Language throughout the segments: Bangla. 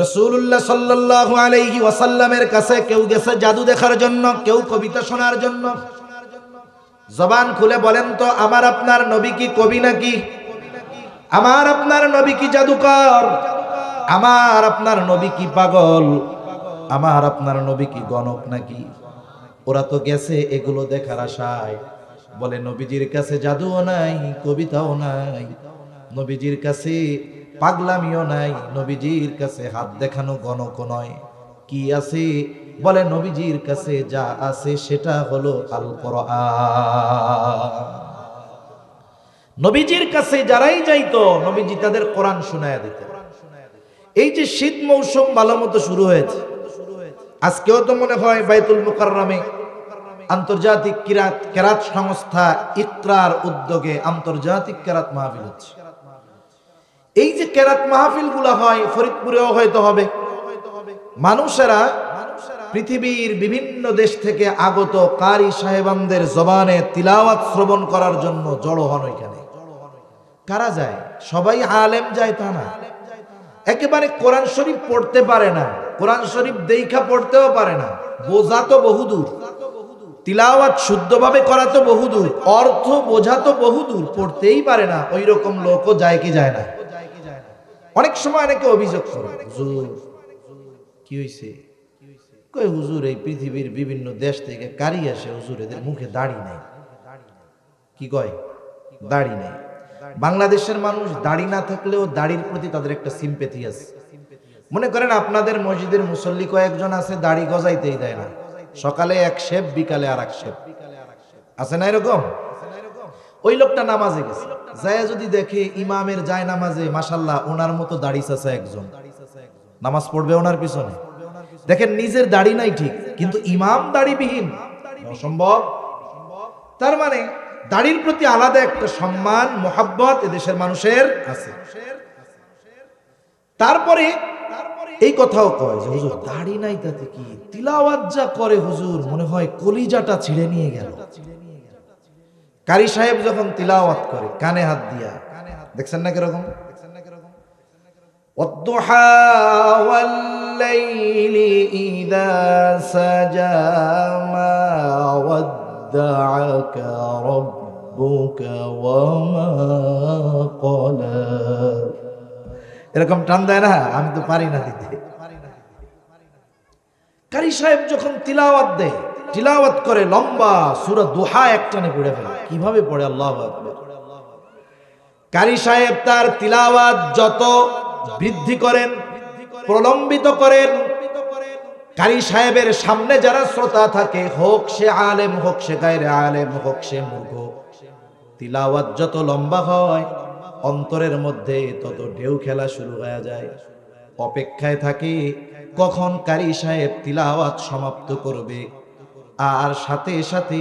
রাসূলুল্লাহ সাল্লাল্লাহু আলাইহি ওয়াসাল্লামের কাছে কেউ গেছে জাদু দেখার জন্য, কেউ কবিতা শোনার জন্য। জবান খুলে বলেন তো, আমার আপনার নবী কি কবি নাকি? আমার আপনার নবী কি জাদুকর? আমার আপনার নবী কি পাগল? আমার আপনার নবী কি গণক নাকি? ওরা তো গেছে এগুলো দেখার আশায়। বলে নবীজির কাছে জাদুও নাই, কবিতাও নাই, নবীজির কাছে পাগলামিও নাই, নবীজির কাছে হাত দেখানো গণকও নয়। কি আছে? বলে নবীজির কাছে যা আছে সেটা হলো আল কোরআন। নবীজির কাছে যারাই যাইতো নবীজি তাদের কোরআন শোনায়া দিতেন। এই যে শীত মৌসুম ভালো মতো শুরু হয়েছে, আজকেও তো মনে হয় বাইতুল মুকাররমে আন্তর্জাতিক কেরাত সংস্থা ইকরার উদ্যোগে আন্তর্জাতিক কেরাত মাহফিল হচ্ছে। এই যে কেরাত মাহফিল গুলা হয়, ফরিদপুরেও হয়তো হবে। মানুষেরা পৃথিবীর বিভিন্ন দেশ থেকে আগত কারি সাহেবানদের জবানে তিলাওয়াত শ্রবণ করার জন্য জড়ো হন ওইখানে। কারা যায়? সবাই আলেম যায় তা না, একেবারে কোরআন শরীফ পড়তে পারে না, কোরআন শরীফ দেইখা পড়তেও পারে না, বোঝা তো বহুদূর, তিলাওয়াত শুদ্ধভাবে করা তো বহুদূর, অর্থ বোঝা তো বহুদূর, পড়তেই পারে না। ওই রকম লোকও যায় কি যায় না? অনেক সময় অনেকে অভিযোগ করে, হুজুর কি হইছে? কই হুজুর এই পৃথিবীর বিভিন্ন দেশ থেকে কারি আসে, হুজুর এদের মুখে দাড়ি নাই। কি কয়? দাড়ি নাই। বাংলাদেশের মানুষ দাড়ি না থাকলেও দাড়ির প্রতি তাদের একটা সিম্পেথি আছে। মনে করেন আপনাদের মসজিদের মুসল্লি কয়েকজন আছে, দাড়ি গজাইতেই দেয় না, সকালে এক শেপ বিকালে আর এক শেপ, আছে না এরকম? ওই লোকটা নামাজে গেছে, যায় যদি দেখে ইমামের যায় নামাজে মাশাল্লাহ ওনার মতো দাড়ি চাচা একজন নামাজ পড়বে ওনার পিছনে, দেখেন নিজের দাড়ি নাই ঠিক, কিন্তু ইমাম দাড়িবিহীন, অসম্ভব। তার মানে দাড়ির প্রতি আলাদা একটা সম্মান মোহাব্বত এদেশের মানুষের আছে। তারপরে এই কথাও কয় যে হুজুর দাড়ি নাই তাতে কি, তিলাওয়াত যা করে হুজুর মনে হয় কলিজাটা ছিঁড়ে নিয়ে গেল। কারি সাহেব যখন তিলাওয়াত করে কানে হাত দিয়া, দেখছেন না কিরকম? ওয়াদ-দুহা ওয়াল-লাইলি ইযা সাজা মা ওয়াদ্দাআকা রাব্বুকা ওয়া মা ক্বালা, এরকম টান দেয় না? আমি তো পারি না দিতে। কারি সাহেব যখন তিলাওয়াত দেয়, তিলাওয়াত করে লম্বা সূরা দুহা একটানে পড়ে ফেলে। কিভাবে পড়ে? আল্লাহু আকবার। কারি সাহেব তার তিলাওয়াত যত বৃদ্ধি করেন, প্রলম্বিত করেন, কারি সাহেবের সামনে যারা শ্রোতা থাকে, হোক সে আলেম, হোক সে গায়রে আলেম, হোক সে মূর্খ, তিলাওয়াত যত লম্বা হয় অন্তরের মধ্যে তত ঢেউ খেলা শুরু হয়ে যায়। অপেক্ষায় থাকে কখন কারি সাহেব তিলাওয়াত সমাপ্ত করবে, আর সাথে সাথে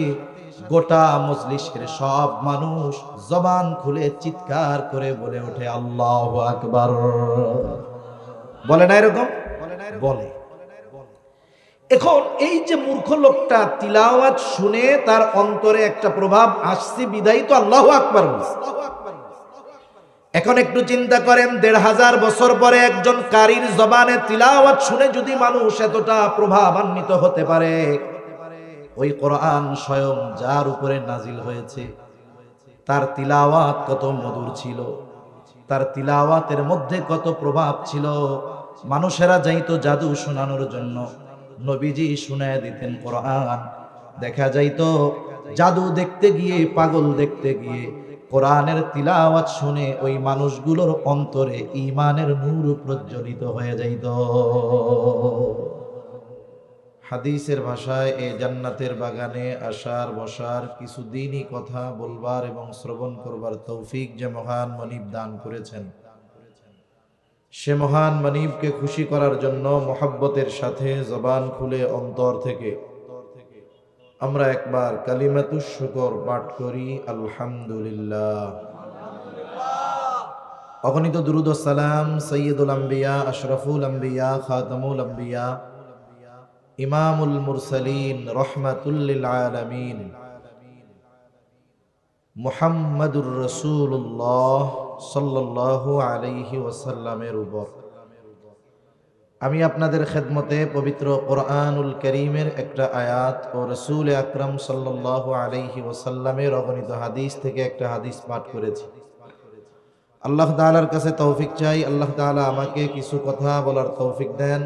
গোটা মজলিসের সব মানুষ জবান খুলে চিৎকার করে বলে ওঠে আল্লাহু আকবার। বলে না এরকম? বলে। এখন এই যে মূর্খ লোকটা তিলাওয়াত শুনে তার অন্তরে একটা প্রভাব আসছে বিদায়ী তো আল্লাহু আকবার বলছে। এখন একটু চিন্তা করেন, ১৫০০ বছর পরে একজন কারীর জবানে তিলাওয়াত শুনে যদি মানুষ এতটা প্রভাবান্বিত হতে পারে, ওই কোরআন স্বয়ং যার উপরে নাজিল হয়েছে তার তিলাওয়াত কত মধুর ছিল, তার তিলাওয়াতের মধ্যে কত প্রভাব ছিল। মানুষেরা যাইতো জাদু শোনানোর জন্য, নবীজি শুনায় দিতেন কোরআন। দেখা যাইতো জাদু দেখতে গিয়ে, পাগল দেখতে গিয়ে কোরআনের তিলাওয়াত শুনে ওই মানুষগুলোর অন্তরে ঈমানের নূর প্রজ্বলিত হয়ে যাইত। হাদিসের ভাষায় এই জান্নাতের বাগানে আসার বসার কিছু দিনই কথা বলবার এবং শ্রবণ করবার তৌফিক যে মহান মনিব দান করেছেন, সে মহান মনিবকে খুশি করার জন্য মোহাব্বতের সাথে জবান খুলে অন্তর থেকে আমরা একবার কালিমাতুশ শুকর পাঠ করি, আলহামদুলিল্লাহ। অগণিত দুরূদ ও সালাম সাইয়্যিদুল আম্বিয়া, আশরাফুল আম্বিয়া, খাতামুল আম্বিয়া, ইমামুল মুরসালিন, রহমাতুল লিল আলামিন মুহাম্মাদুর রাসূলুল্লাহ সাল্লাল্লাহু আলাইহি ওয়াসাল্লামের উপর আমি আপনাদের খেদমতে পবিত্র কোরআনুল কারীমের একটা আয়াত ও রাসূল আকরাম সাল্লাল্লাহু আলাইহি ওয়াসাল্লামের অগণিত হাদিস থেকে একটা হাদিস পাঠ করেছি। আল্লাহ তাআলার কাছে তৌফিক চাই, আল্লাহ তাআলা আমাকে কিছু কথা বলার তৌফিক দেন,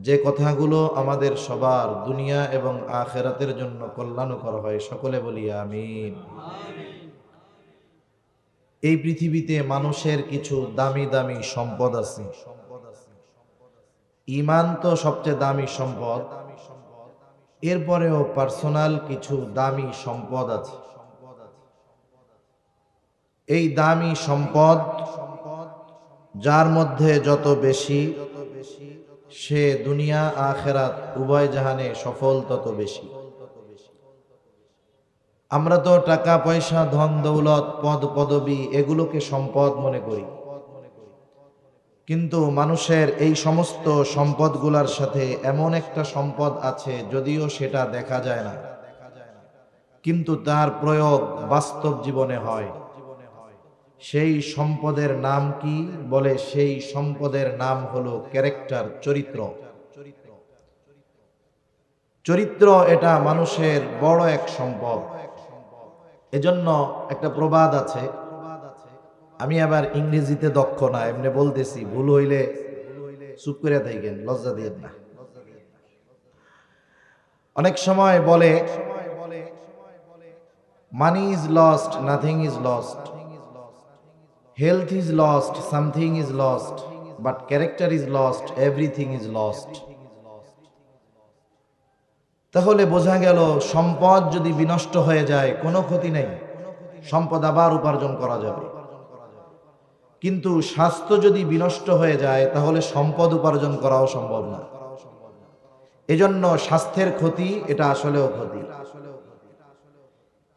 যে কথাগুলো আমাদের সবার দুনিয়া এবং আখিরাতের জন্য কল্যাণকর হয়। সকলে বলি আমিন। এই পৃথিবীতে মানুষের কিছু দামি দামি সম্পদ আছে। ঈমান তো সবচেয়ে দামি সম্পদ, এরপরেও পার্সোনাল কিছু দামি সম্পদ আছে। এই দামি সম্পদ যার মধ্যে যত বেশি, সে দুনিয়া আখিরাত উভয় জাহানে সফল তত বেশি। আমরা তো টাকা পয়সা, ধন দৌলত, পদ পদবি এগুলোকে সম্পদ মনে করি, কিন্তু মানুষের এই সমস্ত সম্পদগুলোর সাথে এমন একটা সম্পদ আছে, যদিও সেটা দেখা যায় না, কিন্তু তার প্রয়োগ বাস্তব জীবনে হয়। সেই সম্পদের নাম কি? বলে সেই সম্পদের নাম হলো ক্যারেক্টার, চরিত্র। চরিত্র এটা মানুষের বড় এক সম্পদ। এজন্য একটা প্রবাদ আছে, আমি আবার ইংরেজিতে দক্ষ না, এমনি বলতেছি, ভুল হইলে চুপ করে থাকেন, লজ্জা দিয়েন না। অনেক সময় বলে, money is lost, nothing is lost, health is lost, something is lost, but character is lost, everything is lost. তাহলে বোঝা গেল, সম্পদ যদি বিনষ্ট হয়ে যায় কোনো ক্ষতি নেই, সম্পদ আবার উপার্জন করা যাবে। কিন্তু স্বাস্থ্য যদি বিনষ্ট হয়ে যায়, তাহলে সম্পদ উপার্জন করাও সম্ভব না। এজন্য স্বাস্থ্যের ক্ষতি এটা আসলেও ক্ষতি,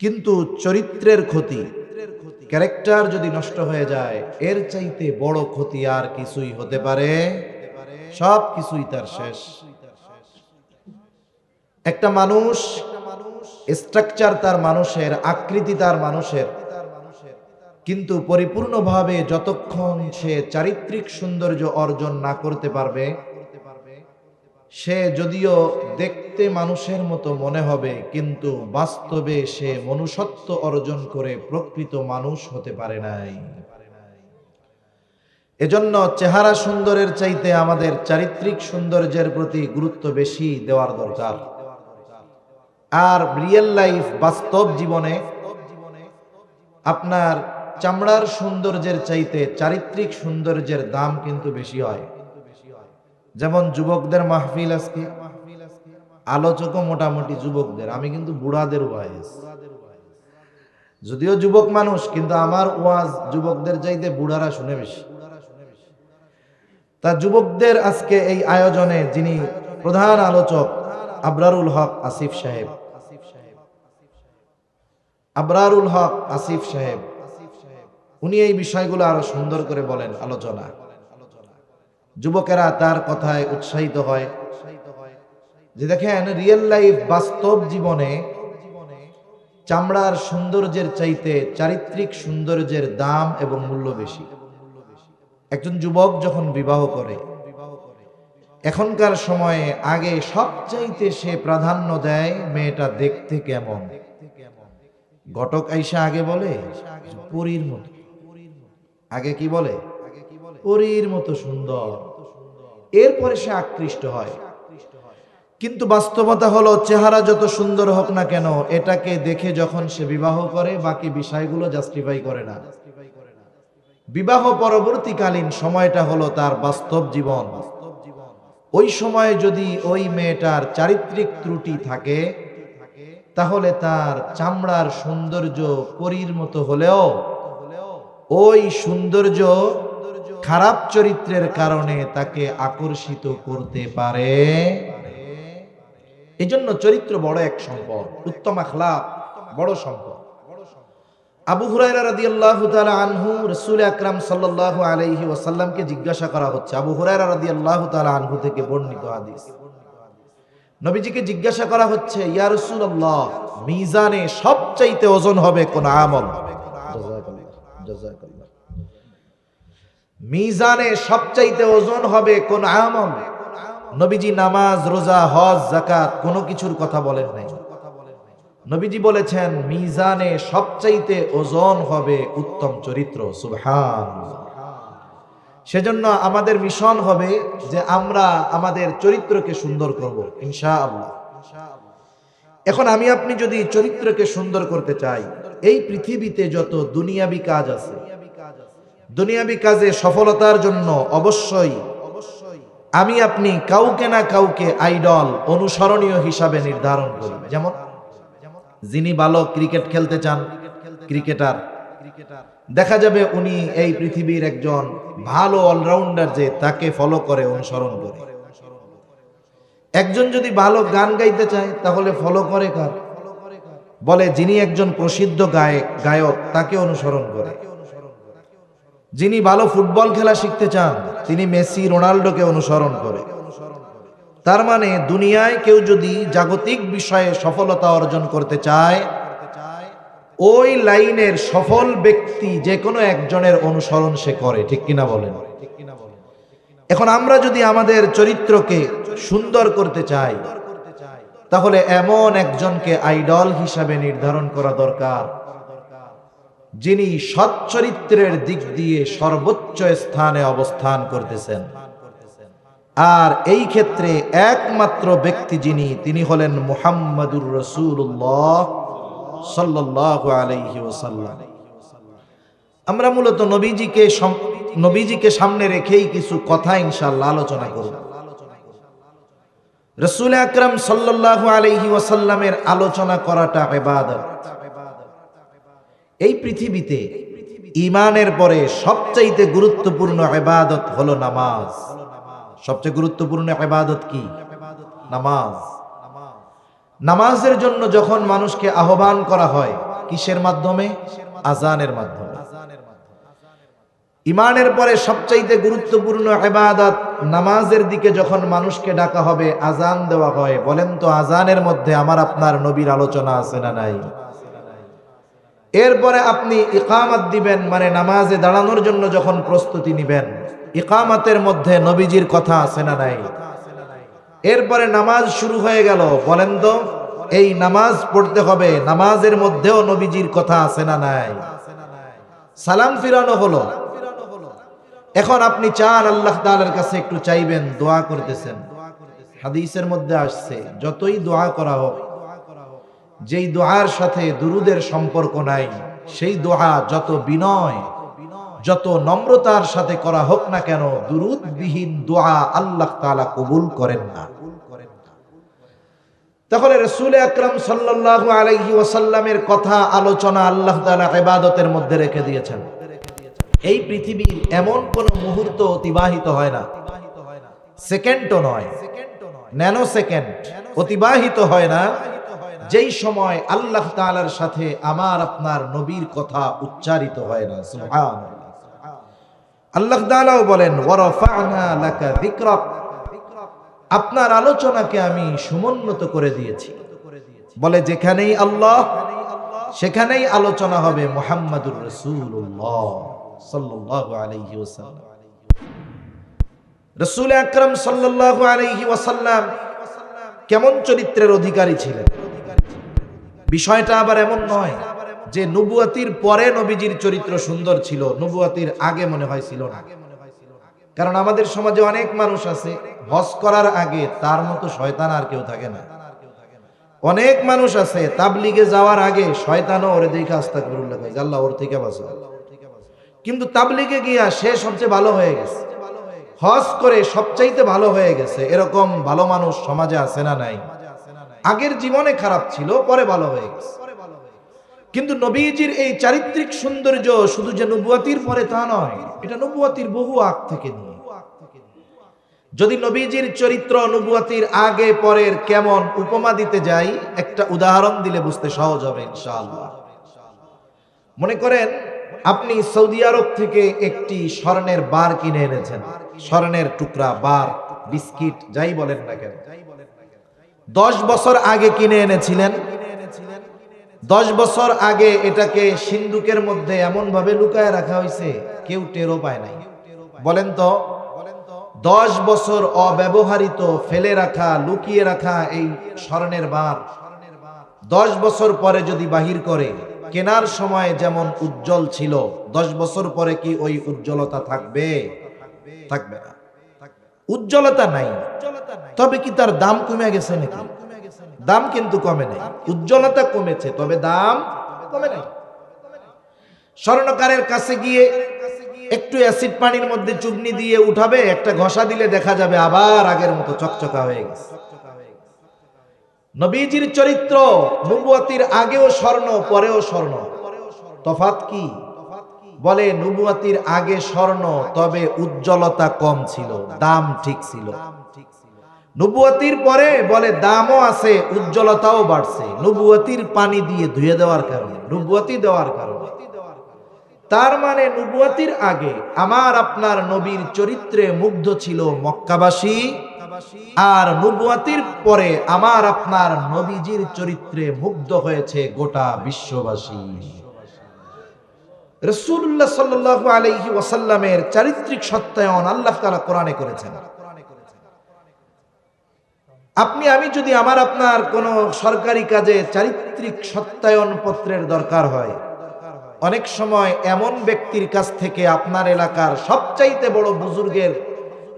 কিন্তু চরিত্রের ক্ষতি, ক্যারেক্টার যদি নষ্ট হয়ে যায়, এর চাইতে বড় ক্ষতি আর কিছুই হতে পারে? সব কিছুই তার শেষ। একটা মানুষ, স্ট্রাকচার তার মানুষের, আকৃতি তার মানুষের, কিন্তু পরিপূর্ণভাবে যতক্ষণ সে চারিত্রিক সৌন্দর্য অর্জন না করতে পারবে, সে যদিও দেখতে মানুষের মতো মনে হবে, কিন্তু বাস্তবে সে মনুষ্যত্ব অর্জন করে প্রকৃত মানুষ হতে পারে নাই। এজন্য চেহারা সুন্দরের চাইতে আমাদের চারিত্রিক সৌন্দর্যের প্রতি গুরুত্ব বেশি দেওয়ার দরকার। আর রিয়েল লাইফ, বাস্তব জীবনে আপনার চামড়ার সৌন্দর্যের চাইতে চারিত্রিক সৌন্দর্যের দাম কিন্তু বেশি হয়। যেমন যুবকদের মাহফিল, আজকে আলোচকও মোটামুটি যুবকদের, আমি কিন্তু বুড়াদের ওয়াইজ, যদিও যুবক মানুষ, কিন্তু আমার ওয়াজ যুবকদের চাইতে বুড়ারা শুনে বেশি। তা যুবকদের আজকে এই আয়োজনে যিনি প্রধান আলোচক, আবরারুল হক আসিফ সাহেব, আবরারুল হক আসিফ সাহেব, উনি এই বিষয়গুলো আরো সুন্দর করে বলেন, আলোচনা। যুবকেরা তার কথায় উৎসাহিত হয় যে দেখেন, রিয়েল লাইফ, বাস্তব জীবনে চামড়ার সৌন্দর্যের চাইতে চারিত্রিক সৌন্দর্যের দাম এবং মূল্য বেশি। একজন যুবক যখন বিবাহ করে, এখনকার সময়ে আগে সবচাইতে সে প্রাধান্য দেয় মেয়েটা দেখতে কেমন। ঘটক আইসা আগে বলে পরীর মতো, আগে কি বলে? পরীর মতো সুন্দর, এরপরে সে আকৃষ্ট হয়। কিন্তু বাস্তবতা হলো, চেহারা যত সুন্দর হোক না কেন, এটাকে দেখে যখন সে বিবাহ করে, বাকি বিষয়গুলো জাস্টিফাই করে না। বিবাহ পরবর্তীকালীন সময়টা হলো তার বাস্তব জীবন। ওই সময় যদি ওই মেয়েটার চারিত্রিক ত্রুটি থাকে, তাহলে তার চামড়ার সৌন্দর্য পরীর মতো হলেও ওই সৌন্দর্য খারাপ চরিত্রের কারণে তাকে আকর্ষিত করতে পারে। এজন্য চরিত্র বড় এক সম্পদ, উত্তম আখলাক বড় সম্পদ। আবু হুরায়রা রাদিয়াল্লাহু তাআলা আনহু রাসূল আকরাম সাল্লাল্লাহু আলাইহি ওয়াসাল্লামকে জিজ্ঞাসা করা হচ্ছে, আবু হুরায়রা রাদিয়াল্লাহু তাআলা আনহু থেকে বর্ণিত হাদিস। নবীজিকে জিজ্ঞাসা করা হচ্ছে, ইয়া রাসূলুল্লাহ, মিজানে সবচাইতে ওজন হবে কোন আমল? জাযাকাল্লাহ, জাযাকাল্লাহ। মিজানে সবচাইতে ওজন হবে কোন আমল? নবীজি নামাজ, রোজা, হজ, যাকাত কোনো কিছুর কথা বলেন নাই। নবীজি বলেছেন মিজানে সবচাইতে ওজন হবে উত্তম চরিত্র। সুবহানাল্লাহ। সেজন্য আমাদের মিশন হবে যে আমরা আমাদের চরিত্রকে সুন্দর করব ইনশাআল্লাহ। এখন আমি আপনি যদি চরিত্রকে সুন্দর করতে চাই, এই পৃথিবীতে যত দুনিয়াবি কাজ আছে, দুনিয়াবি কাজে সফলতার জন্য অবশ্যই আমি আপনি কাউকে না কাউকে আইডল, অনুসরণীয় হিসাবে নির্ধারণ করি। যেমন যিনি ভালো ক্রিকেট খেলতে চান, ক্রিকেটার, দেখা যাবে উনি এই পৃথিবীর একজন ভালো অলরাউন্ডার, যে তাকে ফলো করে, অনুসরণ করে। একজন যদি ভালো গান গাইতে চায় তাহলে ফলো করে কার? বলে যিনি একজন প্রসিদ্ধ গায়ক তাকে অনুসরণ করে। যিনি ভালো ফুটবল খেলা শিখতে চান তিনি মেসি, রোনাল্ডোকে অনুসরণ করে। তার মানে দুনিয়ায় কেউ যদি জাগতিক বিষয়ে সফলতা অর্জন করতে চায়, ওই লাইনের সফল ব্যক্তি যে কোনো একজনের অনুসরণ সে করে। ঠিক কিনা বলেন? এখন আমরা যদি আমাদের চরিত্রকে সুন্দর করতে চাই, তাহলে এমন একজনকে আইডল হিসাবে নির্ধারণ করা দরকার, যিনি সৎ চরিত্রের দিক দিয়ে সর্বোচ্চ স্থানে অবস্থান করতেছেন। আর এই ক্ষেত্রে একমাত্র ব্যক্তি যিনি, তিনি হলেন মুহাম্মাদুর রাসূলুল্লাহ সাল্লাল্লাহু আলাইহি ওয়াসাল্লাম। আমরা মূলত নবীজিকে সামনে রেখেই কিছু কথা ইনশাআল্লাহ আলোচনা করব। রাসূল আকরাম সাল্লাল্লাহু আলাইহি ওয়াসাল্লামের আলোচনা করাটা ইবাদত। এই পৃথিবীতে ঈমানের পরে সবচেয়ে গুরুত্বপূর্ণ ইবাদত হলো নামাজ। সবচেয়ে গুরুত্বপূর্ণ ইবাদত কি? নামাজ। নামাজের জন্য যখন মানুষকে আহ্বান করা হয়, কিসের মাধ্যমে? আযানের মাধ্যমে। ঈমানের পরে সবচেয়ে গুরুত্বপূর্ণ ইবাদত নামাজের দিকে যখন মানুষকে ডাকা হবে, আযান দেওয়া হয়, বলেন তো আযানের মধ্যে আমার আপনার নবীর আলোচনা আছে না নাই? এরপরে আপনি ইকামত দিবেন, মানে নামাজে দাঁড়ানোর জন্য যখন প্রস্তুতি নিবেন, ইকামতের মধ্যে নবীজির কথা আছে না নাই? এরপরে নামাজ শুরু হয়ে গেল, বলেন তো এই নামাজ পড়তে হবে, নামাজের মধ্যেও নবীজির কথা আছে না নাই? সালাম ফিরানো হলো। এখন আপনি চান আল্লাহ তাআলার কাছে একটু চাইবেন, দোয়া করতেছেন। হাদিসের মধ্যে আসছে যতই দোয়া করা হোক, যেই দোয়ার সাথে দুরুদের সম্পর্ক নাই, সেই দোয়া যত বিনয়, যত নম্রতার সাথে করা হোক না কেন, দুরুদবিহীন দোয়া আল্লাহ তাআলা কবুল করেন না। তাহলে রাসূল আকরাম সাল্লাল্লাহু আলাইহি ওয়াসাল্লামের কথা আলোচনা আল্লাহ তাআলা ইবাদতের মধ্যে রেখে দিয়েছেন। এই পৃথিবীর এমন কোন মুহূর্ত অতিবাহিত হয় না, সেকেন্ডও নয়, ন্যানো সেকেন্ড অতিবাহিত হয় না, যেই সময় আল্লাহ তাআলার সাথে আমার আপনার নবীর কথা উচ্চারিত হয় না। সুবহানাল্লাহ। আল্লাহ তাআলাও বলেন ওয়ারাফা'না লাকা যিকরাক, আপনার আলোচনাকে আমি সমুন্নত করে দিয়েছি। বলে যেখানেই আল্লাহ সেখানেই আলোচনা হবে মুহাম্মাদুর রাসূলুল্লাহ সাল্লাল্লাহু আলাইহি ওয়াসাল্লাম। রাসূল আকরাম সাল্লাল্লাহু আলাইহি ওয়াসাল্লাম কেমন চরিত্রের অধিকারী ছিলেন? বিষয়টা আবার এমন নয় যে নবুয়তির পরে নবীজির চরিত্র সুন্দর ছিল, নবুয়তির আগে মনে হয় ছিল না। কারণ আমাদের সমাজে অনেক মানুষ আছে, হজ করার আগে তার মতো শয়তান আর কেউ থাকে না। অনেক মানুষ আছে তাবলিগে যাওয়ার আগে শয়তানও ওরে দেখে আস্তাগফিরুল্লাহ কয়, আল্লাহ ওর থেকে বাঁচো। কিন্তু তাবলিগে গিয়া সে সবচেয়ে ভালো হয়ে গেছে, হজ করে সবচাইতে ভালো হয়ে গেছে। এরকম ভালো মানুষ সমাজে আছে না নাই? আগের জীবনে খারাপ ছিল, পরে ভালো হয়ে গেছে। কিন্তু নবীজির এই চারিত্রিক সৌন্দর্য শুধু যে নবুয়তির পরে তা নয়, এটা নবুয়তির বহু আগ থেকে নিয়ে। যদি নবীজির চরিত্র নবুয়তির আগে পরের কেমন উপমা দিতে যাই, একটা উদাহরণ দিলে বুঝতে সহজ হবে ইনশাআল্লাহ। মনে করেন আপনি সৌদি আরব থেকে একটি স্বর্ণের বার কিনে এনেছেন, স্বর্ণের টুকরা, বার, বিস্কিট, যাই বলেন না কেন। 10 বছর আগে কিনে এনেছিলেন। 10 বছর আগে এটাকে সিন্দুকের মধ্যে এমন ভাবে লুকায় রাখা হয়েছে কেউ টেরও পায় নাই। বলেন তো 10 বছর অব্যবহৃত ফেলে রাখা লুকিয়ে রাখা এই স্বর্ণের বার 10 বছর পরে যদি বাহির করে, কেনার সময় যেমন উজ্জ্বল ছিল 10 বছর পরে কি ওই উজ্জ্বলতা থাকবে? থাকবে না, উজ্জ্বলতা নাই। তবে কি তার দাম কমে গেছে নাকি? দাম কিন্তু কমে নাই, উজ্জ্বলতা কমেছে, তবে দাম কমে নাই। স্বর্ণকারের কাছে গিয়ে একটু অ্যাসিড পানির মধ্যে চুবনি দিয়ে উঠাবে, একটা ঘষা দিলে দেখা যাবে আবার আগের মতো চকচকা হয়ে গেছে। নবীজির চরিত্র নবুয়তির আগেও স্বর্ণ, পরেও স্বর্ণ। তফাৎ কি? বলে নবুয়তির আগে স্বর্ণ, তবে উজ্জ্বলতা কম ছিল, দাম ঠিক ছিল। নবুয়তির পরে বলে দামও আছে, উজ্জ্বলতাও বাড়ছে, নবুয়তির পানি দিয়ে ধুয়ে দেওয়ার কারণে, নবুয়তি দেওয়ার কারণে। তার মানে নবুয়তির আগে আমার আপনার নবীর চরিত্রে মুগ্ধ ছিল মক্কাবাসী, আর নবুয়তির পরে আমার আপনার নবীজির চরিত্রে মুগ্ধ হয়েছে গোটা বিশ্ববাসী। রাসূলুল্লাহ সাল্লাল্লাহু আলাইহি ওয়াসাল্লামের চারিত্রিক সত্যায়ন আল্লাহ তাআলা কোরআনে করেছেন। আপনি আমি যদি আমার আপনার কোন সরকারি কাজে চারিত্রিক সত্যায়ন পত্রের দরকার হয়, অনেক সময় এমন ব্যক্তির কাছ থেকে আপনার এলাকার সবচাইতে বড় বুজুর্গের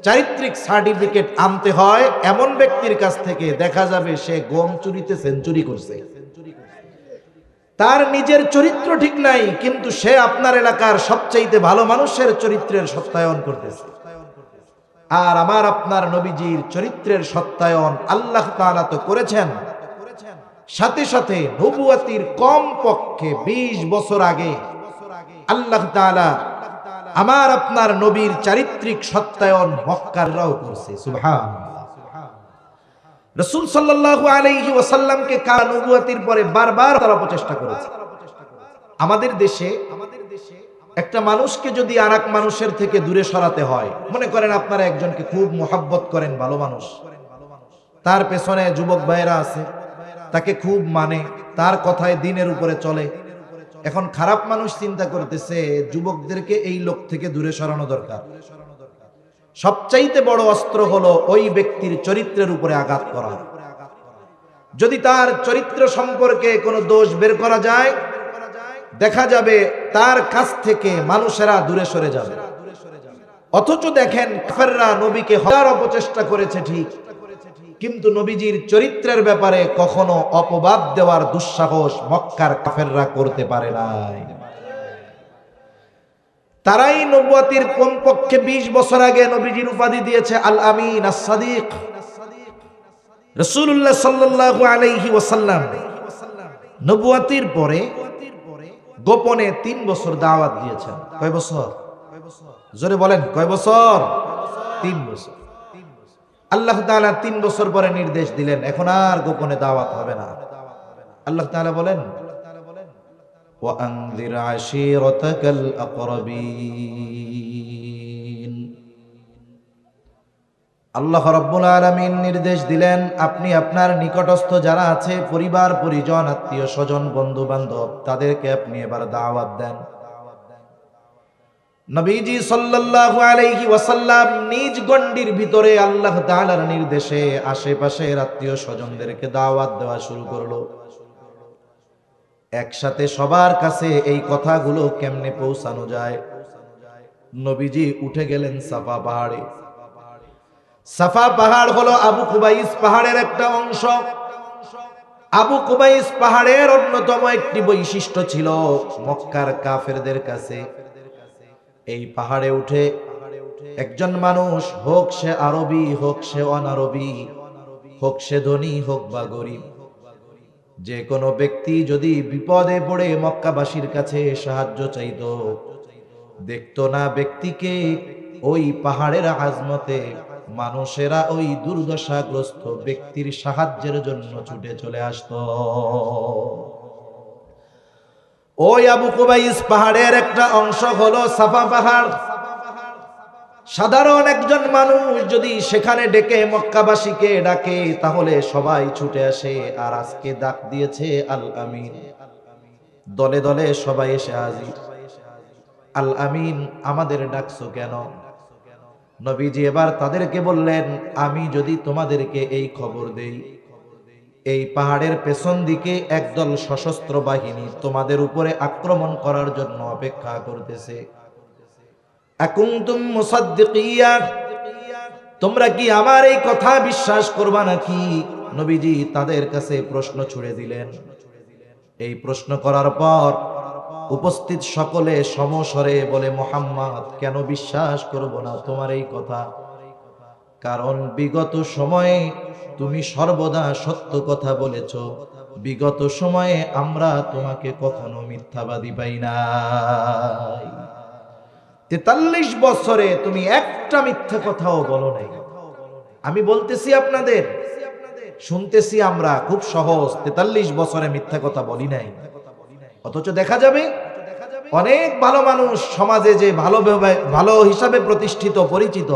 চারিত্রিক সার্টিফিকেট আনতে হয়। এমন ব্যক্তির কাছ থেকে দেখা যাবে সে গম চুরিতে সেঞ্চুরি করছে, তার নিজের চরিত্র ঠিক নাই, কিন্তু সে আপনার এলাকার সবচাইতে ভালো মানুষের চরিত্রের সত্যায়ন করতেছে। আর আমার আপনার নবীজির চরিত্রের সত্যায়ন আল্লাহ তাআলা তো করেছেন, সাথে সাথে নবুয়তির কম পক্ষে 20 বছর আগে আল্লাহ তাআলা আমার আপনার নবীর চারিত্রিক সত্যায়ন মক্কাররাও করছে। সুবহানাল্লাহ। রাসূল সাল্লাল্লাহু আলাইহি ওয়াসাল্লামকে কারা নবুয়তির পরে বারবার তারা প্রচেষ্টা করেছে। আমাদের দেশে একটা মানুষকে যদি আরেক মানুষের থেকে দূরে সরাতে হয়, মনে করেন আপনারা একজনকে খুব মোহাব্বত করেন, ভালো মানুষ, তার পেছনে যুবক ভাইরা আছে, তাকে খুব মানে, তার কথায় দিনের উপরে চলে। এখন খারাপ মানুষ চিন্তা করতেছে যুবকদেরকে এই লোক থেকে দূরে সরানো দরকার। সবচাইতে বড় অস্ত্র হলো ওই ব্যক্তির চরিত্রের উপরে আঘাত করা। যদি তার চরিত্র সম্পর্কে কোনো দোষ বের করা যায়, দেখা যাবে তার কাছ থেকে মানুষেরা দূরে সরে যাবে। অথচ দেখেন কাফেররা নবীকে হত্যার অপচেষ্টা করেছে ঠিক, কিন্তু নবীজির চরিত্রের ব্যাপারে কখনো অপবাদ দেওয়ার দুঃসাহস মক্কার কাফেররা করতে পারে নাই। তারাই নবুয়তির কমপক্ষে 20 বছর আগে নবীজির উপাধি দিয়েছে আল আমিন, আস-সাদিক। রাসূলুল্লাহ সাল্লাল্লাহু আলাইহি ওয়াসাল্লাম নবুয়তির পরে গোপনে 3 বছর দাওয়াত দিয়েছেন। কয় বছর? জোরে বলেন, কয় বছর? 3 বছর। আল্লাহ তাআলা 3 বছর পরে নির্দেশ দিলেন এখন আর গোপনে দাওয়াত হবে না। আল্লাহ তাআলা বলেন ওয়া আনযির আশীরাতাকাল আকরাবিন। আল্লাহ রাব্বুল আলামিন নির্দেশ দিলেন আপনি আপনার নিকটস্থ যারা আছে, পরিবার পরিজন, আত্মীয় স্বজন, বন্ধু বান্ধব, তাদেরকে আপনি এবার দাওয়াত দেন। নবীজি সাল্লাল্লাহু আলাইহি ওয়াসাল্লাম নিজ গণ্ডির ভিতরে আল্লাহ তাআলার নির্দেশে আশেপাশের আত্মীয় স্বজনদেরকে দাওয়াত দেওয়া শুরু করলো। একসাথে সবার কাছে এই কথাগুলো কেমনে পৌঁছানো যায়? নবীজি উঠে গেলেন সাফা পাহাড়ে। সাফা পাহাড় হলো আবু কুবাইস পাহাড়ের একটা অংশ। আবু কুবাইস পাহাড়ের অন্যতম একটি বৈশিষ্ট্য ছিল মক্কার কাফেরদের কাছে, এই পাহাড়ে উঠে একজন মানুষ, হোক সে আরবি হোক সে অনারবি, হোক সে ধনী হোক বা গরিব, যে কোনো ব্যক্তি যদি বিপদে পড়ে মক্কাবাসীর কাছে সাহায্য চাইতো, দেখতো না ব্যক্তিকে, ওই পাহাড়ের আজমতে মানুষেরা ওই দুর্দশাগ্রস্ত ব্যক্তির সাহায্যের জন্য ছুটে চলে আসতো। ওই আবু কুবাইস পাহাড়ের একটা অংশ হলো সাফা পাহাড়। সাধারণ একজন মানুষ যদি সেখানে ডেকে মক্কাবাসীকে ডাকে তাহলে সবাই ছুটে আসে। আর আজকে ডাক দিয়েছে আল আমিন, দলে দলে সবাই এসে হাজির। আল আমিন, আমাদের ডাকছো কেন? নবীজি এবার তাদেরকে বললেন, আমি যদি তোমাদেরকে এই খবর দেই, এই পাহাড়ের পেছন দিকে একদল সশস্ত্র বাহিনী তোমাদের উপরে আক্রমণ করার জন্য অপেক্ষা করতেছে, আকুনতুম মুসাদ্দিকিয়া, তোমরা কি আমার এই কথা বিশ্বাস করবা নাকি? নবীজি তাদের কাছে প্রশ্ন ছুড়ে দিলেন। এই প্রশ্ন করার পর উপস্থিত সকলে সমস্বরে বলে, মুহাম্মদ, কেন বিশ্বাস করব না তোমার এই কথা? কারণ বিগত সময়ে তুমি সর্বদা সত্য কথা বলেছ, বিগত সময়ে আমরা তোমাকে কখনো মিথ্যাবাদী পাই নাই। 43 বছরে তুমি একটা মিথ্যা কথাও বলো নাই। আমি বলতেছি আপনাদের, শুনতেছি আমরা, খুব সহজ, 43 বছরে মিথ্যা কথা বলি নাই। অথচ দেখা যাবে অনেক ভালো মানুষ সমাজে যে ভালো হিসাবে প্রতিষ্ঠিত পরিচিত,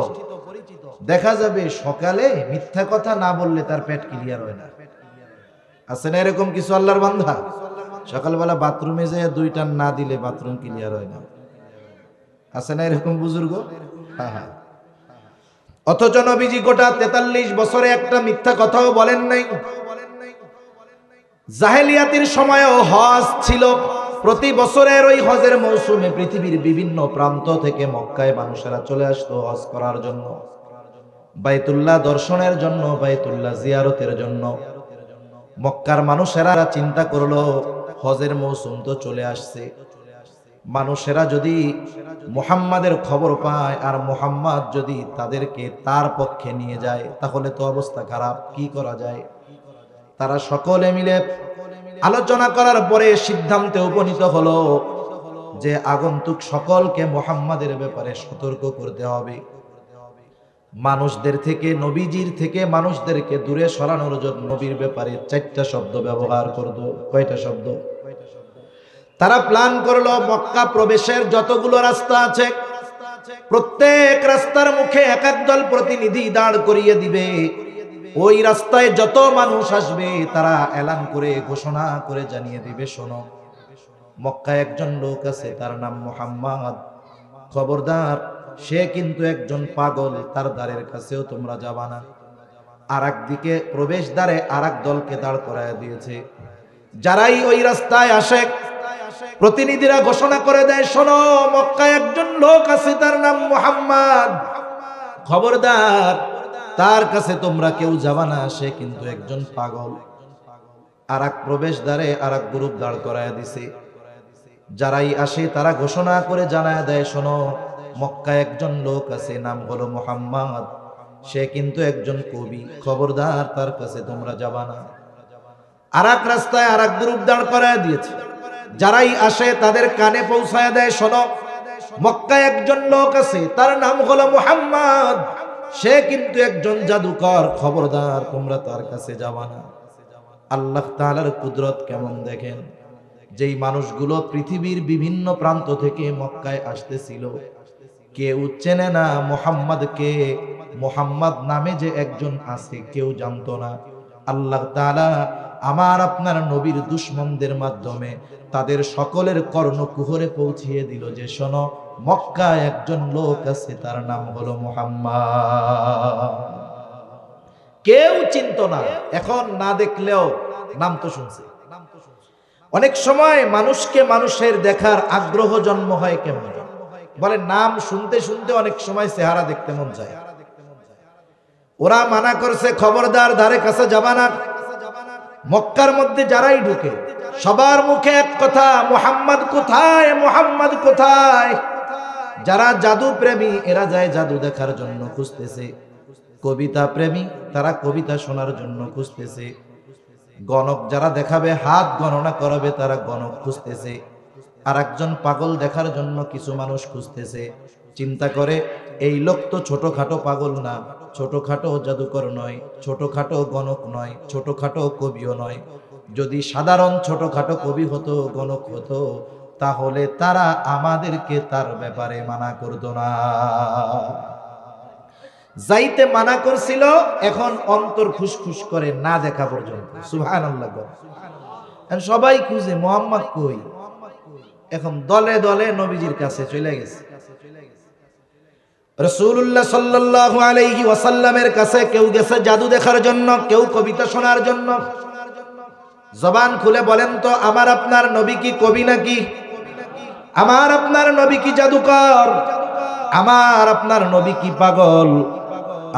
দেখা যাবে সকালে মিথ্যা কথা না বললে তার পেট ক্লিয়ার হয় না। আছে না এরকম কিছু আল্লাহর বান্দা? সকালবেলা বাথরুমে যেয়ে 2 টান না দিলে বাথরুম ক্লিয়ার হয় না। আছে না এরকম বুজুর্গ? হ্যাঁ। অথচ নবীজি গোটা 43 বছরে একটা মিথ্যা কথাও বলেন নাই। জাহেলিয়াতের সময়ও হজ ছিল। প্রতি বছরের ওই হজের মৌসুমে পৃথিবীর বিভিন্ন প্রান্ত থেকে মক্কায় মানুষেরা চলে আসতো হজ করার জন্য, বাইতুল্লাহ দর্শনের জন্য, বাইতুল্লাহ জিয়ারতের জন্য। মক্কার মানুষেরা চিন্তা করলো, হজের মৌসুম তো চলে আসছে, মানুষেরা যদি মুহাম্মাদের খবর পায় আর মুহাম্মদ যদি তাদেরকে তার পক্ষে নিয়ে যায়, তাহলে তো অবস্থা খারাপ, কি করা যায়? তারা সকলে মিলে আলোচনা করার পরে সিদ্ধান্তে উপনীত হলো যে আগন্তুক সকলকে মুহাম্মাদের ব্যাপারে সতর্ক করতে হবে। মানুষদের থেকে, নবীজির থেকে মানুষদেরকে দূরে সরানোর জন্য নবীর ব্যাপারে 4টা শব্দ ব্যবহার করলো। কয়টা শব্দ? তারা প্ল্যান করলো, মক্কা প্রবেশের যতগুলো রাস্তা আছে প্রত্যেক রাস্তার মুখে এক একদল প্রতিনিধি দাঁড় করিয়ে দিবে। ওই রাস্তায় যত মানুষ আসবে তারা এলান করে ঘোষণা করে জানিয়ে দিবে, শোনো, মক্কায় একজন লোক আছে, তার নাম মুহাম্মদ, খবরদার, সে কিন্তু একজন পাগল, তার দ্বারের কাছেও তোমরা যাবা না। আর একদিকে প্রবেশ দ্বারে আর এক দলকে দাঁড় করায় দিয়েছে। যারাই ওই রাস্তায় আসে প্রতিনিধিরা ঘোষণা করে দেয়, শোনো, মক্কায় একজন লোক আছে, তার নাম মুহাম্মদ, খবরদার, তার কাছে তোমরা কেউ যাবা না, সে কিন্তু একজন পাগল। আর এক প্রবেশ দ্বারে আর এক গ্রুপ দাঁড় করায় দিছে। যারাই আসে তারা ঘোষণা করে জানায় দেয়, শোনো, মক্কায় একজন লোক আছে, নাম হলো মুহাম্মদ, সে কিন্তু একজন কবি, খবরদার, তার কাছে তোমরা যাবা না। আর এক রাস্তায় আর এক গ্রুপ দাঁড় করায় দিয়েছে। যারাই আসে তাদের কানে পৌঁছায় দেয়, শোনো, মক্কায় একজন লোক আছে, তার নাম হলো মুহাম্মদ, সে কিন্তু একজন জাদুকর, খবরদার, তোমরা তার কাছে যাবা না। আল্লাহ তাআলার কুদরত কেমন দেখেন! যেই মানুষগুলো পৃথিবীর বিভিন্ন প্রান্ত থেকে মক্কায় আসতেছিল, কেউ চেনে না মুহাম্মদকে, মুহাম্মদ নামে যে একজন আছে কেউ জানতো না। আল্লাহ তাআলা আমার আপনার নবীর দুশমনদের মাধ্যমে তাদের সকলের কর্ণকুহরে পৌঁছিয়ে দিল যে, শোনো, মক্কায় একজন লোক আছে, তার নাম হলো মুহাম্মদ। কেউ চিনতো না, এখন না দেখলেও নাম তো শুনছে। অনেক সময় মানুষকে মানুষের দেখার আগ্রহ জন্ম হয় কেমন? বলে নাম শুনতে শুনতে অনেক সময় চেহারা দেখতে মন যায়। ওরা মানা করছে, খবরদার, ধারে কাছে যাবা না। মক্কার মধ্যে যারাই ঢুকে সবার মুখে এক কথা, মুহাম্মদ কোথায়, মুহাম্মদ কোথায়। যারা জাদু প্রেমী এরা যায় জাদু দেখার জন্য খুঁজতেছে, কবিতা প্রেমী তারা কবিতা শোনার জন্য খুঁজতেছে, গণক যারা দেখাবে, হাত গণনা করাবে, তারা গণক খুঁজতেছে, আর একজন পাগল দেখার জন্য কিছু মানুষ খুঁজতেছে। চিন্তা করে, এই লোক তো ছোটখাটো পাগল না, ছোটখাটো জাদুকর নয়, ছোটখাটো গণক নয়, ছোটখাটো কবিও নয়। যদি সাধারণ ছোটখাটো কবি হতো, গণক হতো, তাহলে তারা আমাদেরকে তার ব্যাপারে মানা করতো না। যাইতে মানা করছিল, এখন অন্তর খুশখুশ করে না দেখা পর্যন্ত। সুবহানাল্লাহ। সবাই খুঁজে মুহাম্মদ কই, এখন দলে দলে নবীজির কাছে চলে গেছে। রাসূলুল্লাহ সাল্লাল্লাহু আলাইহি ওয়াসাল্লামের কাছে কেউ গেছে জাদু দেখার জন্য, কেউ কবিতা শোনার জন্য। জবান খুলে বলেন তো, আমার আপনার নবী কি কবি নাকি? আমার আপনার নবী কি জাদুকর? আমার আপনার নবী কি পাগল?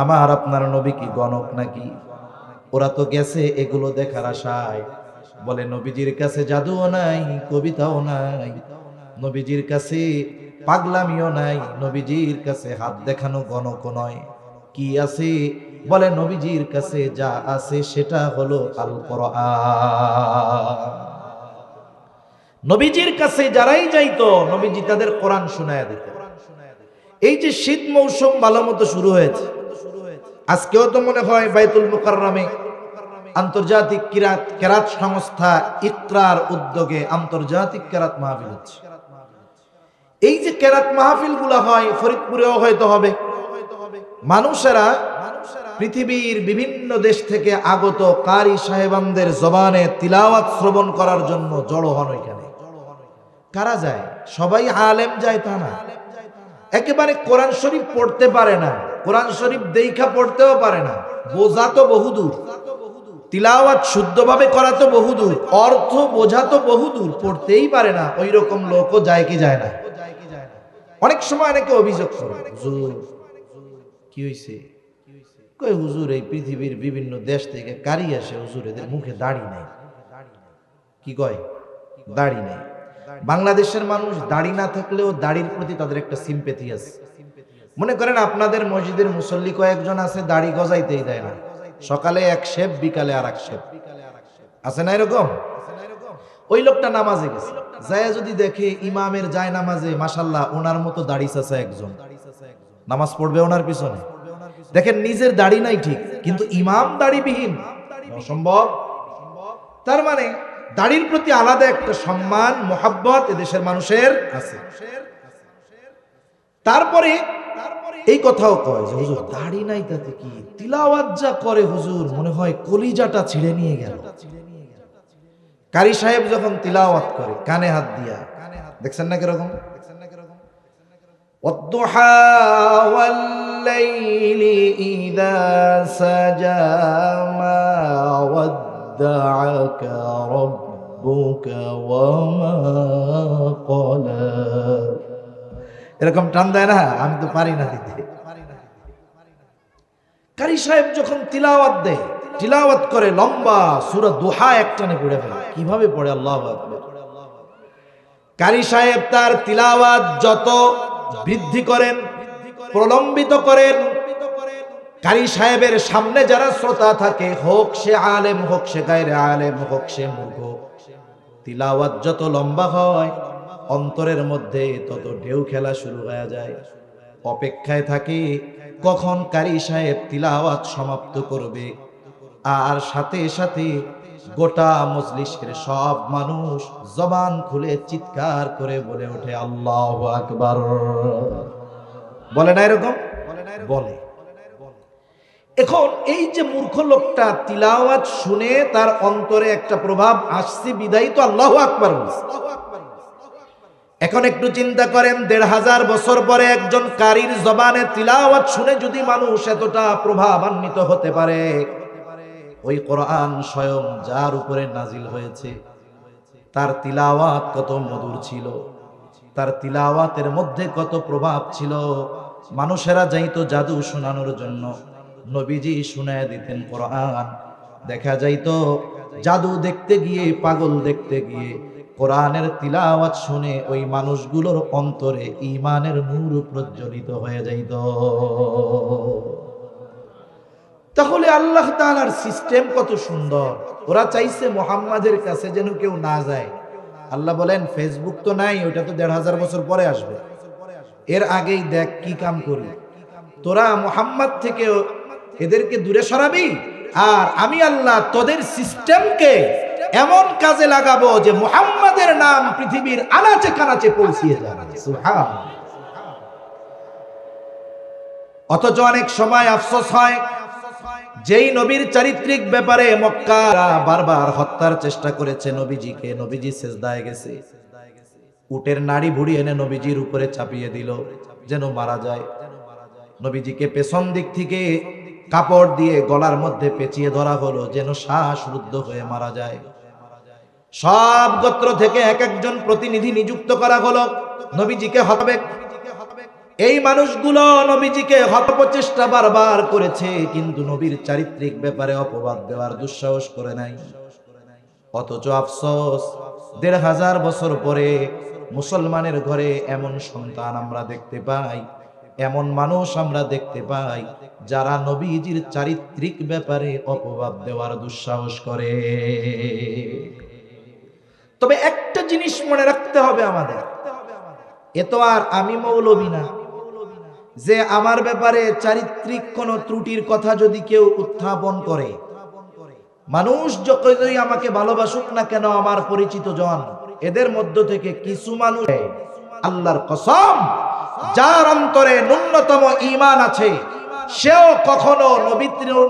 আমার আপনার নবী কি গণক নাকি? ওরা তো গেছে এগুলো দেখার আশায়। বলে নবীজির কাছে জাদুও নাই, কবিতাও নাই, নবীজির কাছে পাগলামিও নাই, নবীজির কাছে হাত দেখানো গণক নয়। কি আছে? বলে নবীজির কাছে যা আছে সেটা হলো আল কোরআন। নবীজির কাছে যারাই যাইতো নবীজি তাদের কোরআন শোনায়া দিতেন। এই যে শীত মৌসুম ভালো মতো শুরু হয়েছে, আজকেও তো মনে হয় বাইতুল মুকাররমে আন্তর্জাতিক কেরাত সংস্থা ইকরার উদ্যোগে আন্তর্জাতিক কেরাত মাহফিল হচ্ছে। এই যে কেরাত মাহফিল গুলা হয়, ফরিদপুরেও হয়তো হবে। মানুষেরা পৃথিবীর বিভিন্ন দেশ থেকে আগত কারি সাহেবানদের জবানে তিলাওয়াত শ্রবণ করার জন্য জড়ো হন ওইখানে। কারা যায়? সবাই আলেম যায় তা না, একেবারে কোরআন শরীফ পড়তে পারে না, কোরআন শরীফ দেখা পড়তেও পারে না, বোঝা তো বহুদূর, তিলাওয়াত শুদ্ধভাবে করা তো বহুদূর, অর্থ বোঝা তো বহুদূর, পড়তেই পারে না। ওই রকম লোকও যায় কি যায় না? অনেক সময় অনেকে অভিযোগ করে, হুজুর কি হইছে? কই হুজুর এই পৃথিবীর বিভিন্ন দেশ থেকে কারি আসে, হুজুর এদের মুখে দাড়ি নাই। কি কয়? দাড়ি নাই। বাংলাদেশের মানুষ দাড়ি না থাকলেও দাড়ির প্রতি তাদের একটা সিম্পেথি আছে। মনে করেন আপনাদের মসজিদের মুসল্লি কয়েকজন আছে দাড়ি গজাইতেই দেয় না, সকালে এক শেপ বিকালে আর এক শেপ, আছে না এরকম? ওই লোকটা নামাজে গেছে, যায় যদি দেখে ইমামের যায় নামাজে মাশাল্লাহ ওনার মতো দাড়ি চাচা একজন নামাজ পড়বে ওনার পিছনে, দেখেন নিজের দাড়ি নাই ঠিক কিন্তু ইমাম দাড়িবিহীন, অসম্ভব। তার মানে দাড়ির প্রতি আলাদা একটা সম্মান মোহাব্বত এদেশের মানুষের আছে। তারপরে এই কথাও কয় যে হুজুর দাড়ি নাই তাতে কি, তিলাওয়াত যা করে হুজুর মনে হয় কলিজাটা ছিঁড়ে নিয়ে গেল। কারি সাহেব যখন তিলাওয়াত করে কানে হাত দিয়া, দেখছেন না কিরকম? ওয়াদ-দুহা ওয়াল-লাইলি ইযা সাজা মা ওয়াদ্দাআকা রাব্বুকা ওয়া মা ক্বালা, এরকম টান দেয় না? আমি তো পারি না দিতে। কারি সাহেব যখন তিলাওয়াত দেয়, তিলাওয়াত করে লম্বা সূরা দুহা একটানে পড়ে ফেলে। কিভাবে পড়ে? আল্লাহু আকবার। কারি সাহেব তার তিলাওয়াত যত বৃদ্ধি করেন, প্রলম্বিত করেন, কারি সাহেবের সামনে যারা শ্রোতা থাকে, হোক সে আলেম, হোক সে গায়রে আলেম, হোক সে মূর্খ, তিলাওয়াত যত লম্বা হয় অন্তরের মধ্যে তত ঢেউ খেলা শুরু হয়ে যায়। অপেক্ষায় থাকে কখন কারি সাহেব তিলাওয়াত সমাপ্ত করবে। আর সাথে সাথে গোটা মজলিসের সব মানুষ জবান খুলে চিৎকার করে বলে ওঠে আল্লাহু আকবার। বলে না এরকম? বলে। এখন এই যে মূর্খ লোকটা তিলাওয়াত শুনে তার অন্তরে একটা প্রভাব আসছে বিদায়ী তো আল্লাহু আকবার বলছে। এখন একটু চিন্তা করেন, ১৫০০ বছর পরে একজন কারীর জবানে তিলাওয়াত শুনে যদি মানুষ এতটা প্রভাবান্বিত হতে পারে, ওই কোরআন স্বয়ং যার উপরে নাজিল হয়েছে তার তিলাওয়াত কত মধুর ছিল, তার তিলাওয়াতের মধ্যে কত প্রভাব ছিল। মানুষেরা যাইতো জাদু শোনানোর জন্য, নবীজি শুনায় দিতেন কোরআন। দেখা যাইতো জাদু দেখতে গিয়ে, পাগল দেখতে গিয়ে কোরআনের তিলাওয়াত শুনে ওই মানুষগুলোর অন্তরে ঈমানের নূর প্রজ্বলিত হয়ে যাইত। তাহলে আল্লাহ তাআলার সিস্টেম কত সুন্দর। ওরা চাইছে মুহাম্মাদের কাছে যেন কেউ না যায়। আল্লাহ বলেন ফেসবুক তো নাই, ওটা তো ১৫০০ বছর পরে আসবে, এর আগেই দেখ কি কাম করি। তোরা মুহাম্মদ থেকে এদেরকে দূরে সরাবি, আর আমি আল্লাহ তোদের সিস্টেমকে এমন কাজে লাগাবো যে মুহাম্মাদের নাম পৃথিবীর আনাচে কানাচে পৌঁছিয়ে যাবে। সুবহানাল্লাহ। অথচ অনেক সময় আফসোস হয়, যেই নবীর চারিত্রিক ব্যাপারে মক্কারা বারবার হত্যার চেষ্টা করেছে নবীজিকে, নবীজি সিজদায় গেছে, উটের নাড়ি ভুড়ি এনে নবীজির উপরে চাপিয়ে দিল যেন মারা যায়। নবীজিকে পেছন দিক থেকে কাপড় দিয়ে গলার মধ্যে পেঁচিয়ে ধরা হলো, যেন শ্বাসরুদ্ধ হয়ে মারা যায়। সব গোত্র থেকে এক একজন প্রতিনিধি নিযুক্ত করা হলো নবীজিকে হতাবে। এই মানুষগুলো নবীজিকে হতপ্রচেষ্টা বারবার করেছে, কিন্তু নবীর চারিত্রিক ব্যাপারে অপবাদ দেওয়ার দুঃসাহস করে নাই। অথচ আফসোস, ১৫০০ বছর পরে মুসলমানের ঘরে এমন সন্তান আমরা দেখতে পাই, এমন মানুষ আমরা দেখতে পাই যারা নবীজির চারিত্রিক ব্যাপারে অপবাদ দেওয়ার দুঃসাহস করে। তবে একটা জিনিস মনে রাখতে হবে আমাদের, এ তো আর আমি মৌলবী না যে আমার ব্যাপারে চারিত্রিক কোন ত্রুটির কথা যদি কেউ উত্থাপন করে, মানুষ যতই আমাকে ভালোবাসুক না কেন, আমার পরিচিত জন, এদের মধ্য থেকে কিছু মানুষ, আল্লাহর কসম, যার অন্তরে ন্যূনতম ঈমান আছে, সেও কখনো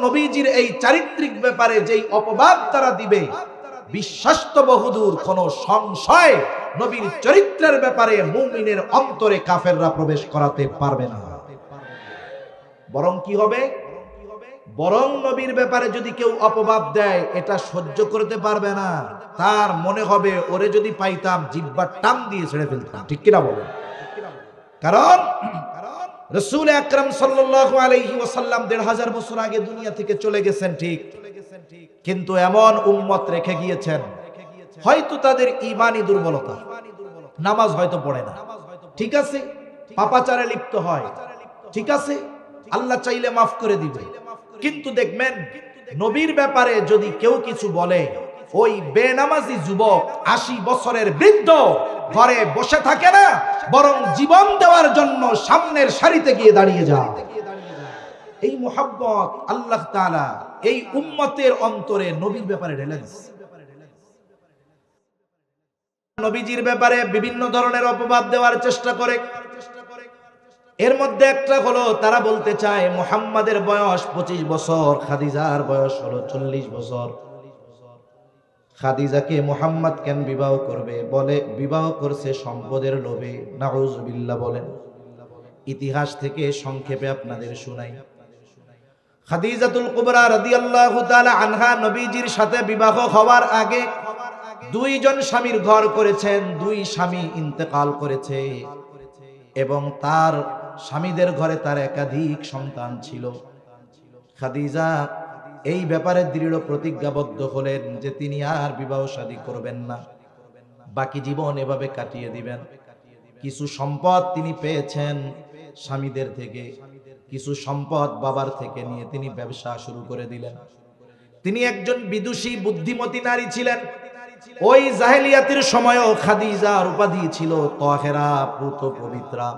নবীজির এই চারিত্রিক ব্যাপারে যেই অপবাদ তারা দিবে, বিশ্বাস্ত বহুদূর কোন সংশয় নবীর চরিত্রের ব্যাপারে মুমিনের অন্তরে কাফেররা প্রবেশ করাতে পারবে না। বরং কি হবে, বরং নবীর ব্যাপারে যদি কেউ অপবাদ দেয়, এটা সহ্য করতে পারবে না, তার মনে হবে ওরে যদি পাইতাম জিহ্বার টান দিয়ে ছেড়ে ফেলতাম। ঠিক কিনা বলেন? কারণ রাসূল আকরাম সাল্লাল্লাহু আলাইহি ওয়াসাল্লাম ১৫০০ বছর আগে দুনিয়া থেকে চলে গেছেন, ঠিক, কিন্তু এমন উম্মত রেখে গিয়েছেন, হয়তো তাদের ঈমানি দুর্বলতা, নামাজ হয়তো পড়ে না, ঠিক আছে, পাপাচারে লিপ্ত হয়, ঠিক আছে, আল্লাহ চাইলে মাফ করে দিবে, কিন্তু দেখবেন নবীর ব্যাপারে যদি কেউ কিছু বলে, ওই বেনামাজি যুবক ৮০ বছরের বৃদ্ধ ঘরে বসে থাকে না, বরং জীবন দেওয়ার জন্য সামনের সারিতে গিয়ে দাঁড়িয়ে যায়। এই মুহাব্বত আল্লাহ তাআলা এই উম্মতের অন্তরে নবীর ব্যাপারে ঢেলে দিয়েছে। নবীজির ব্যাপারে বিভিন্ন ধরনের অপবাদ দেওয়ার চেষ্টা করে। এর মধ্যে একটা হলো, তারা বলতে চায় মুহাম্মাদের বয়স ২৫ বছর, খাদিজার বয়স হলো ৪০ বছর। খাদিজাকে মুহাম্মদ কেন বিবাহ করবে? বলে বিবাহ করছে সম্পদের লোভে। নাউজুবিল্লাহ বলেন। ইতিহাস থেকে সংক্ষেপে আপনাদের শুনাই। খাদিজাতুল কুবরা রাদিয়াল্লাহু তাআলা আনহা নবীজির সাথে বিবাহ হওয়ার আগে ২ জন স্বামীর ঘর করেছেন, ২ স্বামী ইন্তেকাল করেছে, এবং তার স্বামীদের ঘরে তার একাধিক সন্তান ছিল। খাদিজা এই ব্যাপারে দৃঢ় প্রতিজ্ঞাবদ্ধ হলেন যে তিনি আর বিবাহ শাদী করবেন না, বাকি জীবন এভাবে কাটিয়ে দিবেন। কিছু সম্পদ তিনি পেয়েছেন স্বামীদের থেকে, কিছু সম্পদ বাবার থেকে নিয়ে তিনি ব্যবসা শুরু করে দিলেন। তিনি একজন বিদুষী বুদ্ধিমতী নারী ছিলেন। ওই জাহেলিয়াতের সময়ও খাদিজার উপাধি ছিল তাহেরা, পুত পবিত্রা।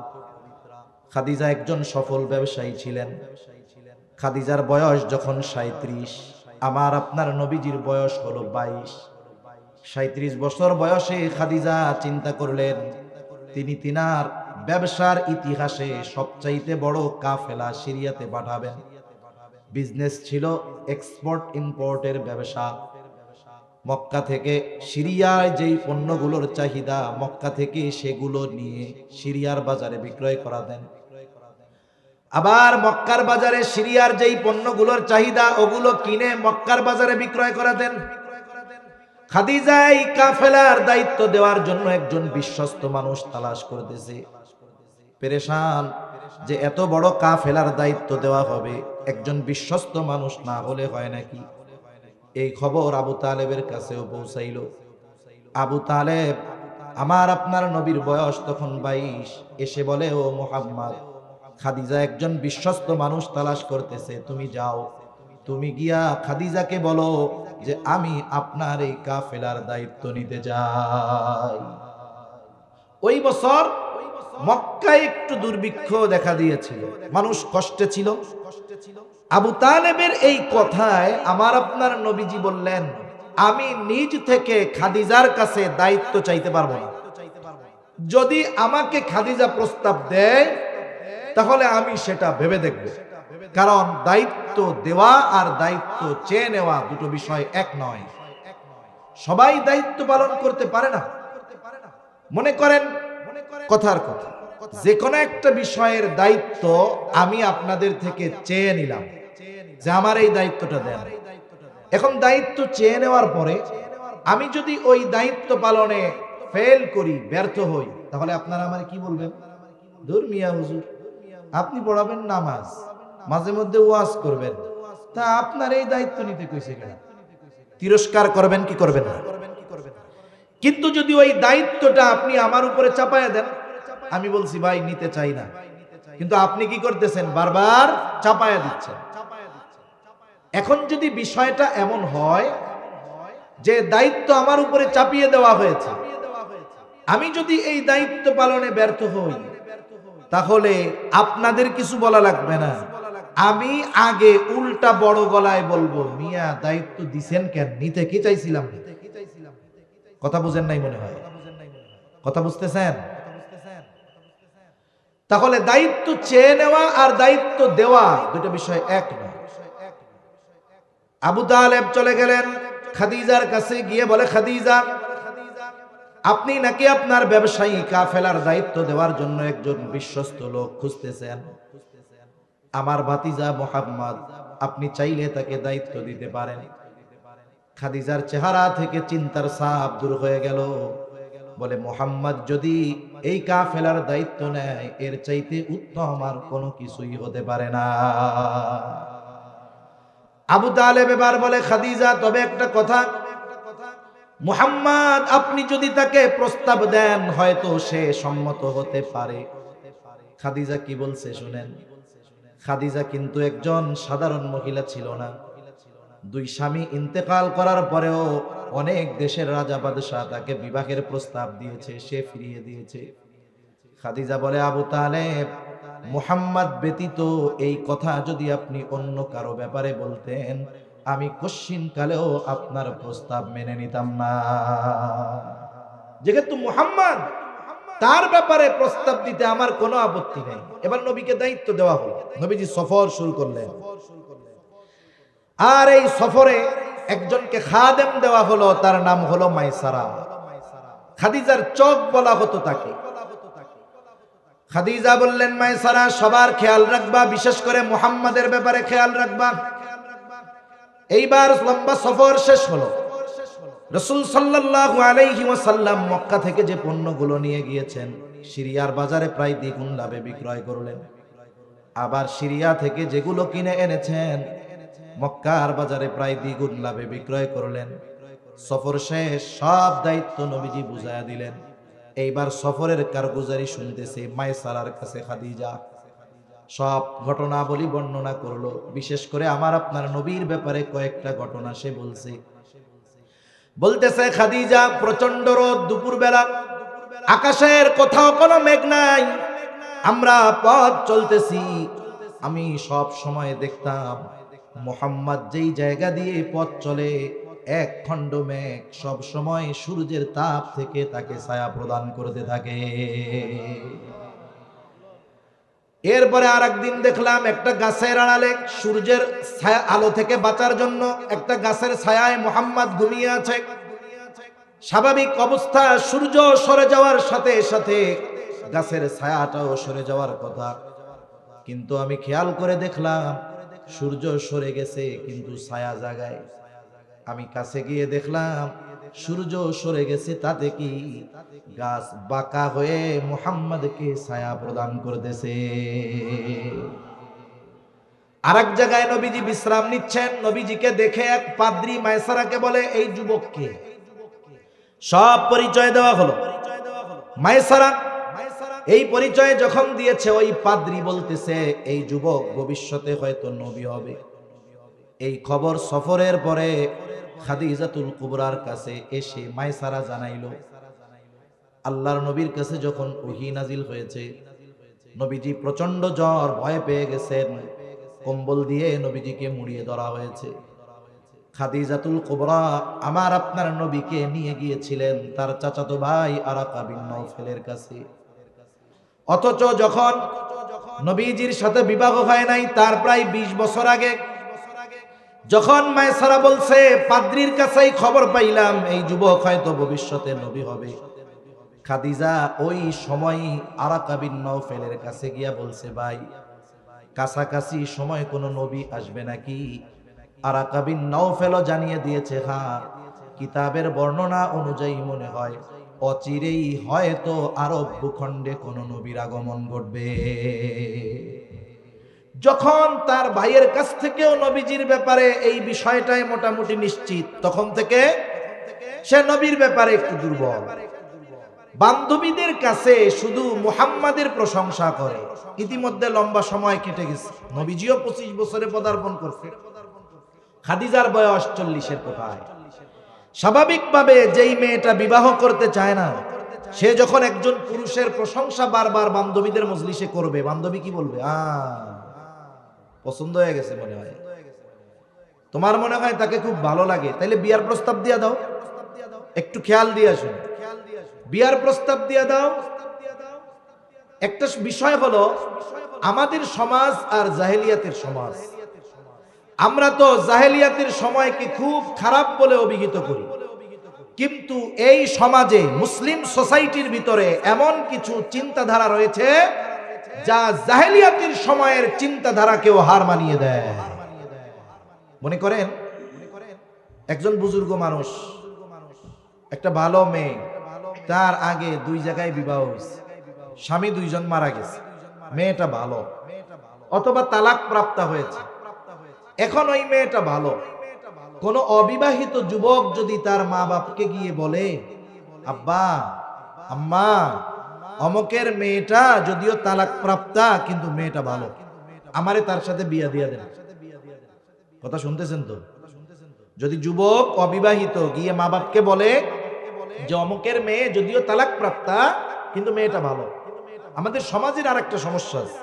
খাদিজা একজন সফল ব্যবসায়ী ছিলেন। খাদিজার বয়স যখন ৩৭, আমার আপনার নবীজির বয়স হলো ২২। ৩৭ বছর বয়সে খাদিজা চিন্তা করলেন তিনি তিনার ব্যবসার ইতিহাসে সবচাইতে বড় কাফেলা সিরিয়াতে পাঠাবেন। বিজনেস ছিল এক্সপোর্ট ইম্পোর্টের ব্যবসা। মক্কা থেকে সিরিয়ায় যেই পণ্যগুলোর চাহিদা, মক্কা থেকে সেগুলো নিয়ে সিরিয়ার বাজারে বিক্রয় করা দেন। আবার মক্কার বাজারে সিরিয়ার যেই পণ্যগুলোর চাহিদা, ওগুলো কিনে মক্কার বাজারে বিক্রয় করা দেন। খাদিজা এই কাফেলার দায়িত্ব দেওয়ার জন্য একজন বিশ্বস্ত মানুষ তালাশ করতেছে। পেরেশান যে এত বড় কাফেলার দায়িত্ব দেওয়া হবে, একজন বিশ্বস্ত মানুষ না হলে হয় নাকি? এই খবর আবু তালেবের কাছেও পৌঁছাইল। আবু তালেব, আমার আপনার নবীর বয়স তখন ২২, এসে বলে, ও মুহাম্মদ, খাদিজা একজন বিশ্বস্ত মানুষ তালাশ করতেছে, তুমি যাও, তুমি গিয়া খাদিজাকে বলো যে আমি আপনার এই কাফেলার দায়িত্ব নিতে যাই। ওই বছর মক্কায় একটু দুর্ভিক্ষ দেখা দিয়েছিল, মানুষ কষ্টে ছিল। আবু তালেবের এই কথায় আমার আপনার নবীজি বললেন, আমি নিজ থেকে খাদিজার কাছে দায়িত্ব চাইতে পারবো না। যদি আমাকে খাদিজা প্রস্তাব দেয় তাহলে আমি সেটা ভেবে দেখব, কারণ দায়িত্ব দেওয়া আর দায়িত্ব চেয়ে নেওয়া দুটো বিষয় এক নয়। সবাই দায়িত্ব পালন করতে পারে না। মনে করেন কথার কথা, যে কোনো একটা বিষয়ের দায়িত্ব আমি আপনাদের থেকে চেয়ে নিলাম যে আমার এই দায়িত্বটা দেন। এখন দায়িত্ব চেয়ে নেওয়ার পরে আমি যদি ওই দায়িত্ব পালনে ফেল করি, ব্যর্থ হই, তাহলে আপনারা আমার কি বলবেন? দূর মিয়া হুজুর, আপনি পড়াবেন নামাজ, মাঝে মধ্যে ওয়াজ করবেন, তা আপনার এই দায়িত্ব নিতে কইছে কেন? তিরস্কার করবেন কি করবেন না? কিন্তু যদি ওই দায়িত্বটা আপনি আমার উপরে চাপায়া দেন, আমি বলছি ভাই নিতে চাই না, কিন্তু আপনি কি করতেছেন? বারবার চাপায়া দিচ্ছেন। এখন যদি বিষয়টা এমন হয় যে দায়িত্ব আমার উপরে চাপিয়ে দেওয়া হয়েছে, আমি যদি এই দায়িত্ব পালনে ব্যর্থ হই, তাহলে আপনাদের কিছু বলা লাগবে না, আমি আগে উল্টা বড় গলায় বলবো, মিয়া দায়িত্ব দিছেন কেন? নিতে কি চাইছিলাম? কথা বুঝেন নাই মনে হয়, কথা বুঝতেছেন? তাহলে দায়িত্ব চেয়ে নেওয়া আর দায়িত্ব দেওয়া দুটো বিষয় এক নয়। আবু তালেব চলে গেলেন খাদিজার কাছে, গিয়ে বলে, খাদিজা, আপনি নাকি আপনার ব্যবসায়ী কাফেলার দায়িত্ব দেওয়ার জন্য একজন বিশ্বস্ত লোক খুঁজতেছেন। আমার ভাতিজা মুহাম্মদ, আপনি চাইলে তাকে দায়িত্ব দিতে পারেন। খাদিজার চেহারা থেকে চিন্তার ছাপ দূর হয়ে গেল। বলে, মুহাম্মদ যদি এই কাফেলার দায়িত্ব নেয়, এর চাইতে উত্তম আর কোনো কিছুই হতে পারে না। আবু তালেব এবার বলে, খাদিজা, তবে একটা কথা, মুহাম্মদ আপনি যদি তাকে প্রস্তাব দেন, হয়তো সে সম্মত হতে পারে। খাদিজা কি বলছে শুনেন। খাদিজা কিন্তু একজন সাধারণ মহিলা ছিল না। দুই স্বামী ইন্তেকাল করার পরেও অনেক দেশের রাজা বাদশাহ তাকে বিবাহের প্রস্তাব দিয়েছে, সে ফিরিয়ে দিয়েছে। খাদিজা বলে, আবু তালেব, মুহাম্মদ ব্যতীত এই কথা যদি আপনি অন্য কারো ব্যাপারে বলতেন, আমি কশ্চিন কালেও আপনার প্রস্তাব মেনে নিতাম না। যেহেতু মুহাম্মদ, তার ব্যাপারে প্রস্তাব দিতে আমার কোনো আপত্তি নেই। এবার নবীকে দায়িত্ব দেওয়া হলো, নবীজি সফর শুরু করলেন। আর এই সফরে একজনকে খাদেম দেওয়া হলো, তার নাম হলো মাইসারা। খাদিজার চোখ বলা হতো তাকে। খাদিজা বললেন, মাইসারা, সবার খেয়াল রাখবা, বিশেষ করে মুহাম্মাদের ব্যাপারে খেয়াল রাখবা। এইবার লম্বা সফর শেষ হলো। রাসূল সাল্লাল্লাহু আলাইহি ওয়াসাল্লাম মক্কা থেকে যে পণ্যগুলো নিয়ে গিয়েছেন, সিরিয়ার বাজারে প্রায় দ্বিগুণ লাভে বিক্রয় করলেন। আবার সিরিয়া থেকে যেগুলো কিনে এনেছেন, মক্কার বাজারে প্রায় দ্বিগুণ লাভে বিক্রয় করলেন। সফর শেষ, সব দায়িত্ব নবীজি বুঝায়া দিলেন। এইবার সফরের কারগুজারি শুনতেছে মাইসারার কাছে খাদিজা। সব ঘটনাবলী বর্ণনা করলো, বিশেষ করে আমার আপনার নবীর ব্যাপারে কয়েকটা ঘটনা সে বলতেছে, খাদিজা, প্রচন্ড রোদ, দুপুর বেলা, আকাশের কোথাও কোনো মেঘ নাই, আমরা পথ চলতেছি। আমি সব সময় দেখতাম মুহাম্মদ যেই জায়গা দিয়ে পথ চলে, এক খণ্ড মেঘ সব সময় সূর্যের তাপ থেকে তাকে ছায়া প্রদান করতে থাকে। এরপরে আর একদিন দেখলাম একটা গাছের আড়ালে সূর্যের ছায়া আলো থেকে বাঁচার জন্য একটা গাছের ছায়ায় মুহাম্মদ ঘুমিয়ে আছে। স্বাভাবিক অবস্থা, সূর্য সরে যাওয়ার সাথে সাথে গাছের ছায়াটাও সরে যাওয়ার কথা, কিন্তু আমি খেয়াল করে দেখলাম সূর্য সরে গেছে কিন্তু ছায়া জাগায়। আমি কাছে গিয়ে দেখলাম সূর্য সরে গেছে, তাতে কি গাছ বাঁকা হয়ে মুহাম্মদকে ছায়া প্রদান করতেছে। আরেক জায়গায় নবীজি বিশ্রাম নিচ্ছেন, নবীজিকে দেখে এক পাদ্রী মাইসারাকে বলে, এই যুবককে সব পরিচয় দেওয়া হলো। মাইসারা এই পরিচয় যখন দিয়েছে, ওই পাদ্রী বলতেছে, এই যুবক ভবিষ্যতে হয়তো নবী হবে। এই খবর সফরের পরে খাদিজাতুল কুবরার কাছে এসে মাইসারা জানাইল। আল্লাহর নবীর কাছে যখন ওহী নাজিল হয়েছে, নবীজি প্রচন্ড জ্বর, ভয় পেয়ে গেছেন, কম্বল দিয়ে নবীজিকে মুড়িয়ে ধরা হয়েছে। খাদিজাতুল কুবরা আমার আপনার নবীকে নিয়ে গিয়েছিলেন তার চাচাতো ভাই আরাকা বিন নওফেলের কাছে। অথচ যখন নবীজির সাথে বিবাহ হয় নাই, তার প্রায় 20 বছর আগে, যখন মাইসারা বলছে, পাদ্রীর কাছেই খবর পাইলাম এই যুবক হয়তো ভবিষ্যতে নবী হবে, খাদিজা ওই সময় আরাকা বিন নওফেলের কাছে গিয়া বলছে, ভাই কাছাকাছি সময় কোন নবী আসবে নাকি? আরাকা বিন নওফেলও জানিয়ে দিয়েছে, হ্যাঁ, কিতাবের বর্ণনা অনুযায়ী মনে হয় অচিরেই হয়তো আরব ভূখণ্ডে কোন নবীর আগমন ঘটবে। যখন তার ভাইয়ের কাছ থেকেও নবীজির ব্যাপারে এই বিষয়টাই মোটামুটি নিশ্চিত, তখন থেকে সে নবীর ব্যাপারে একটু দুর্বল। বান্ধবীদের কাছে শুধু মুহাম্মাদের প্রশংসা করে। ইতিমধ্যে লম্বা সময় কেটে গেছে, নবীজিও 25 বছরে পদার্পণ করছে, খাদিজার বয়স 40-এর কোঠায়। স্বাভাবিকভাবে যেই মেয়েটা বিবাহ করতে চায় না, সে যখন একজন পুরুষের প্রশংসা বারবার বান্ধবীদের মজলিসে করবে, বান্ধবী কি বলবে? পছন্দ হয়ে গেছে মনে হয়, তোমার মনে হয় তাকে খুব ভালো লাগে, তাইলে বিয়ার প্রস্তাব দিয়া দাও, একটু খেয়াল দিয়ে আসুন, বিয়ার প্রস্তাব দিয়া দাও। একটা বিষয় হলো আমাদের সমাজ আর জাহেলিয়াতের সমাজ। আমরা তো জাহেলিয়াতের সময়কে খুব খারাপ বলে অভিহিত করি, কিন্তু এই সমাজে মুসলিম সোসাইটির ভিতরে এমন কিছু চিন্তাধারা রয়েছে যা জাহেলিয়াতের সময়ের চিন্তাধারাকেও হার মানিয়ে দেয়। মনে করেন একজন বুজুর্গ মানুষ, একটা ভালো মেয়ে, তার আগে 2 জায়গায় বিবাহ হয়েছে, স্বামী 2 জন মারা গেছে, মেয়েটা ভালো, অথবা তালাক প্রাপ্ত হয়েছে। এখন ওই মেয়েটা ভালো, কোন অবিবাহিত যুবক যদি তার মা বাপকে গিয়ে বলে, আব্বা আম্মা অমকের মেয়েটা যদিও তালাক প্রাপ্তা কিন্তু মেয়েটা ভালো, আমারে তার সাথে বিয়া দিয়া দেন। কথা শুনতেছেন তো? যদি যুবক অবিবাহিত গিয়ে মা বাপকে বলে যে অমকের মেয়ে যদিও তালাক প্রাপ্তা কিন্তু মেয়েটা ভালো। আমাদের সমাজের আর একটা সমস্যা আছে,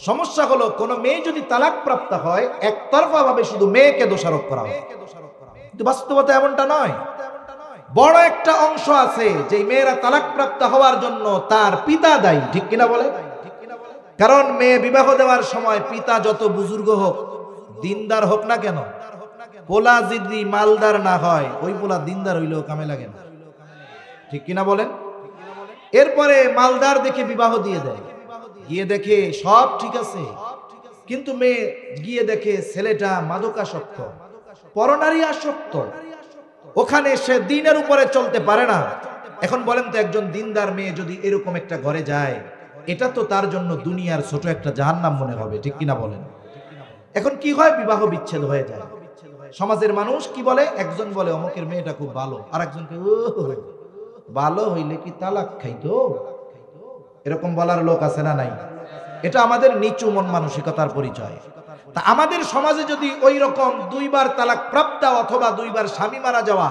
সমস্যা হলো কোন মেয়ে যদি তালাক প্রাপ্ত হয় একতরফা ভাবে শুধু মেয়েকে দোষারোপ করা হয়, কিন্তু বাস্তবতা এমনটা নয়। বড় একটা অংশ আছে যে মেয়েরা তালাক প্রাপ্ত হওয়ার জন্য তার পিতা দায়ী, ঠিক কিনা বলে? কারণ মেয়ে বিবাহ দেওয়ার সময় পিতা যত বুজুর্গ হোক, দিনদার হোক না কেন, পোলা যদি মালদার না হয় ওই পোলা দিনদার হইলেও কামে লাগে না, ঠিক কিনা বলেন? এরপরে মালদার দেখে বিবাহ দিয়ে দেয়, গিয়ে দেখে সব ঠিক আছে, কিন্তু মেয়ে গিয়ে দেখে ছেলেটা মাদকাসক্ত, পরনারী আসক্ত, ওখানে সে দিনের উপরে চলতে পারে না। এখন বলেন তো একজন দিনদার মেয়ে যদি এরকম একটা ঘরে যায়, এটা তো তার জন্য দুনিয়ার ছোট একটা জাহান্নাম মনে হবে, ঠিক কিনা বলেন? এখন কি হয়? বিবাহ বিচ্ছেদ হয়ে যায়। সমাজের মানুষ কি বলে? একজন বলে অমুকের মেয়েটা খুব ভালো, আর একজনকে ভালো হইলে কি তালাক খাইতো, এরকম বলার লোক আছে না নাই? এটা আমাদের নিচু মন মানসিকতার পরিচয়। তা আমাদের সমাজে যদি ওই রকম 2 বার তালাক প্রাপ্ত অথবা 2 বার স্বামী মারা যাওয়া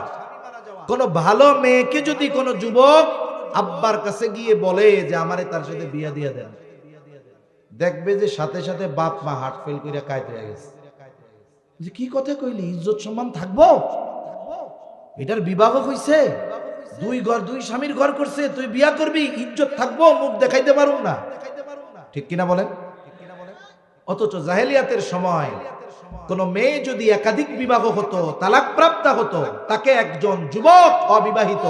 কোন ভালো মেয়েকে যদি কোন যুবক আব্বার কাছে গিয়ে বলে যে আমারে তার সাথে বিয়া দিয়ে দেন, দেখবে যে সাথে সাথে বাপ মা হার্ট ফেল করে কায়ত হয়ে গেছে, যে কি কথা কইলি, ইজ্জত সম্মান থাকবো? এটার বিবাহ হইছে, 2 স্বামীর ঘর করছে, তুই বিয়া করবি, ইজ্জত থাকবো, মুখ দেখাইতে পারুম না, ঠিক কিনা বলেন? অথচ জাহেলিয়াতের সময় কোন মেয়ে যদি একাধিক বিবাহ হতো, তালাক প্রাপ্ত হতো, তাকে একজন যুবক অবিবাহিত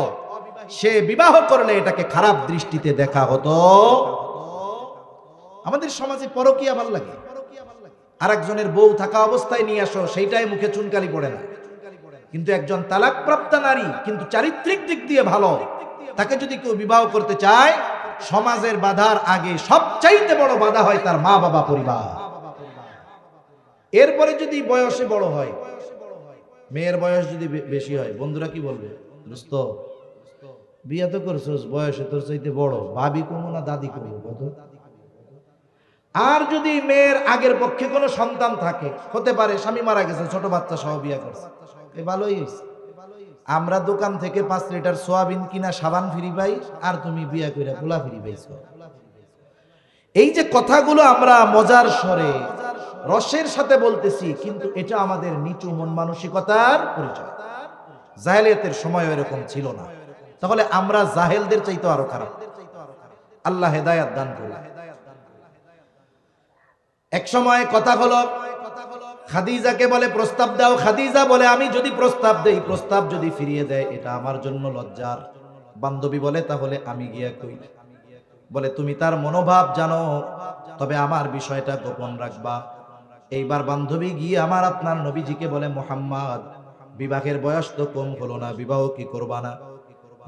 সে বিবাহ করলে এটাকে খারাপ দৃষ্টিতে দেখা হতো। আমাদের সমাজে পরকীয়া ভালো লাগে, আর একজনের বউ থাকা অবস্থায় নিয়ে আসো, সেইটাই মুখে চুনকালি পড়ে না। কিন্তু একজন তালাক প্রাপ্ত নারী কিন্তু চারিত্রিক দিক দিয়ে ভালো, তাকে যদি কেউ বিবাহ করতে চায়, সমাজের বাধার আগে সবচাইতে বড় বাধা হয় তার মা বাবা পরিবার। এরপরে যদি বয়সে বড় হয়, মেয়ের বয়স যদি বেশি হয়, বন্ধুরা কি বলবে? দোস্ত বিয়া তো করছস, বয়সে তোর চাইতে বড়, ভাবি কমু না দাদি কমু কত? আর যদি মেয়ের আগের পক্ষে কোনো সন্তান থাকে, হতে পারে স্বামী মারা গেছে, ছোট বাচ্চা সহ বিয়া করছে, ভালোই হয়েছে। আমরা দোকান থেকে 5 লিটার সোয়াবিন কিনা সাবান ফ্রি পাই, আর তুমি বিয়া কইরা পোলা ফ্রি পাইছো। এই যে কথাগুলো আমরা মজার স্বরে রসের সাথে বলতেছি, কিন্তু এটা আমাদের নিচু মন মানসিকতার পরিচয়। জাহেলিয়াতের সময় এরকম ছিল না, তাহলে আমরা জাহেলদের চাইতে আরো খারাপ। আল্লাহ হেদায়েত দান করুন। এক সময় কথা হলো, খাদিজাকে বলে প্রস্তাব দাও, খাদিজা বলে আমি যদি প্রস্তাব দেই, প্রস্তাব যদি ফিরিয়ে দেয় এটা আমার জন্য লজ্জার, বান্ধবী বলে তাহলে আমি গিয়া কই। বলে তুমি তার মনোভাব জানো, তবে আমার বিষয়টা গোপন রাখবা। এইবার বান্ধবী গিয়ে আমার আপনার নবীজিকে বলে, মুহাম্মদ, বিবাহের বয়স তো কম হলো না, বিবাহ কি করবা না?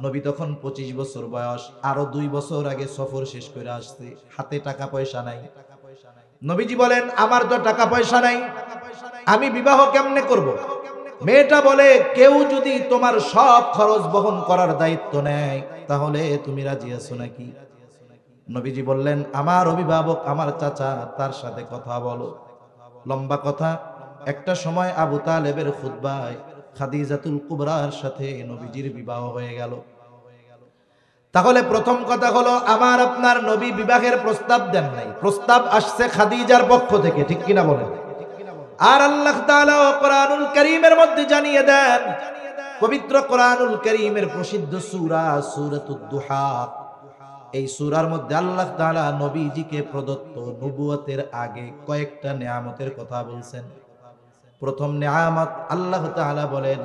নবী তখন 25 বছর বয়স, আরো 2 বছর আগে সফর শেষ করে আসছে, হাতে টাকা পয়সা নাই। নবীজি বলেন, আমার তো টাকা পয়সা নাই, আমি বিবাহ কেমনে করব? মেয়েটা বলে, কেউ যদি তোমার সব খরচ বহন করার দায়িত্ব নেয় তাহলে তুমি রাজি আছো নাকি? নবীজি বললেন, আমার অভিভাবক, আমার চাচা, তার সাথে কথা বলো। লম্বা কথা। একটা সময় আবু তালেবের খুতবায় খাদিজাতুল কুবরার সাথে নবীজির বিবাহ হয়ে গেল। তাহলে প্রথম কথা হলো, আমার আপনার নবী বিবাহের প্রস্তাব দেন নাই, প্রস্তাব আসছে খাদিজার পক্ষ থেকে, ঠিক কিনা বলেন? আর আল্লাহ তাআলা কোরআনুল কারীমের মধ্যে জানিয়ে দেন, পবিত্র কোরআনুল কারীমের প্রসিদ্ধ সূরা সূরাতুদ দুহা, এই সূরার মধ্যে আল্লাহ তাআলা নবীজিকে প্রদত্ত নবুয়তের আগে কয়েকটা নিয়ামতের কথা বলছেন। প্রথম নিয়ামত আল্লাহ তাআলা বলেন,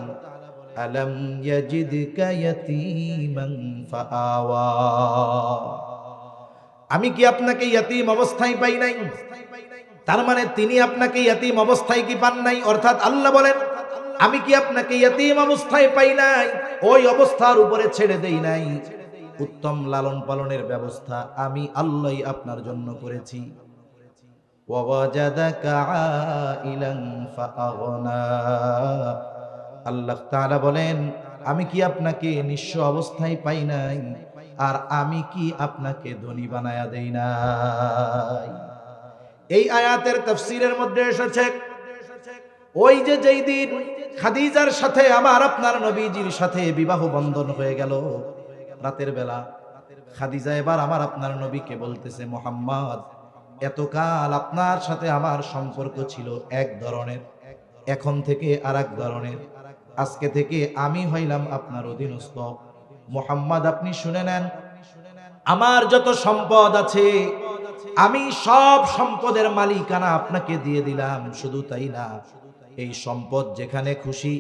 আলাম ইয়াজিদকা ইয়াতীমান ফাআওয়া, আমি কি আপনাকে ইয়াতীম অবস্থায় পাই নাই? তার মানে তিনি আপনাকে ইয়াতীম অবস্থায় কি পান নাই? অর্থাৎ আল্লাহ বলেন, আমি কি আপনাকে ইয়াতীম অবস্থায় পাই নাই? ওই অবস্থার উপরে ছেড়ে দেই নাই। উত্তম লালন পালনের ব্যবস্থা আমি আল্লাহই আপনার জন্য করেছি। ওয়াজাদাকা আইলান ফাআগনা, আল্লাহ তাআলা বলেন, আমি কি আপনাকে নিঃস্ব অবস্থায় পাই নাই? আর আমি কি আপনাকে ধনী বানায়া দেই নাই? এই আয়াতের তাফসীরের মধ্যে এসেছে, ওই যে যেই দিন খাদিজার সাথে আমার আপনার নবীজির সাথে বিবাহ বন্ধন হয়ে গেল, রাতের বেলা খাদিজা এবার আমার আপনার নবীকে বলতেছে, মুহাম্মদ, এতকাল আপনার সাথে আমার সম্পর্ক ছিল এক ধরনের, এখন থেকে আরেক ধরনের। আজকে থেকে আমি হইলাম আপনার অধীনস্থ। মুহাম্মদ, আপনি শুনে নেন, আমার যত সম্পদ আছে আমি সব সম্পদের মালিকানা আপনাকে দিয়ে দিলাম। শুধু তাই না, এই সম্পদ যেখানে খুশি,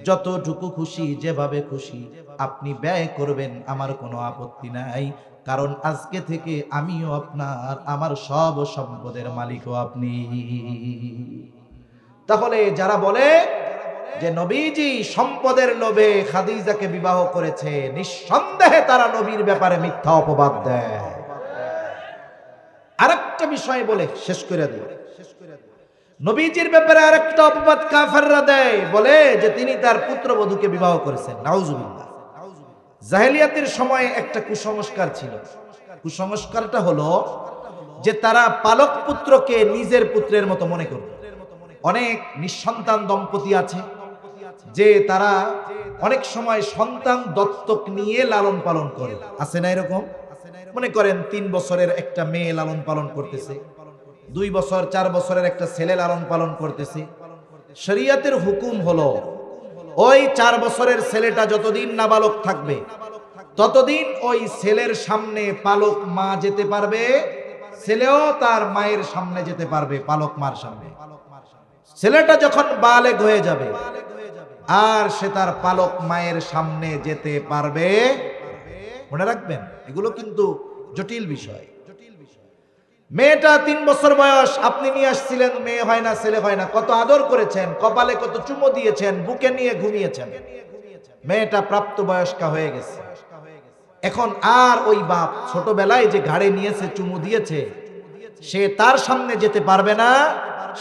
যতটুকু খুশি, যেভাবে খুশি আপনি ব্যয় করবেন, আমার কোনো আপত্তি নাই। কারণ আজকে থেকে আমিও আপনার, আমার সব সম্পদের মালিকও আপনি। তাহলে যারা বলে যে নবীজি সম্পদের লোভে খাদিজাকে বিবাহ করেছে, নিঃসন্দেহে তারা নবীর ব্যাপারে মিথ্যা অপবাদ দেয়। আরেকটা বিষয় বলে শেষ করে দেয়, নবীজির ব্যাপারে আরেকটা অপবাদ কাফেররা দেয়, বলে যে তিনি তার পুত্রবধূকে বিবাহ করেছেন। নাউজুবিল্লাহ। জাহেলিয়াতের সময়ে একটা কুসংস্কার ছিল। কুসংস্কারটা হলো যে তারা পালক পুত্রকে নিজের পুত্রের মতো মনে করত। অনেক নিঃসন্তান দম্পতি আছে যে তারা অনেক সময় সন্তান দত্তক নিয়ে লালন পালন করে, আছে না এরকম? মনে করেন 3 বছরের একটা মেয়ে লালন পালন করতেছে, 2 বছর 4 বছরের একটা ছেলে লালন পালন করতেছে। শরীয়তের হুকুম হলো, ওই 4 বছরের ছেলেটা যতদিন নাবালক থাকবে ততদিন ওই ছেলের সামনে পালক মা যেতে পারবে, ছেলেও তার মায়ের সামনে যেতে পারবে, পালক মার সামনে। ছেলেটা যখন বালেগ হয়ে যাবে আর সে তার পালক মায়ের সামনে যেতে পারবে। মনে রাখবেন, এগুলো কিন্তু জটিল বিষয়। মেয়েটা 3 বছর বয়স, আপনি নিয়ে আসছিলেন, মেয়ে হয় না, ছেলে হয় না, কত আদর করেছেন, কপালে কত চুমো দিয়েছেন, বুকে নিয়ে ঘুমিয়েছেন। মেয়েটা প্রাপ্তবয়স্কা হয়ে গেছে। এখন আর ওই বাপ ছোটবেলায় যে ঘাড়ে নিয়েছে, চুমু দিয়েছে, সে তার সামনে যেতে পারবে না,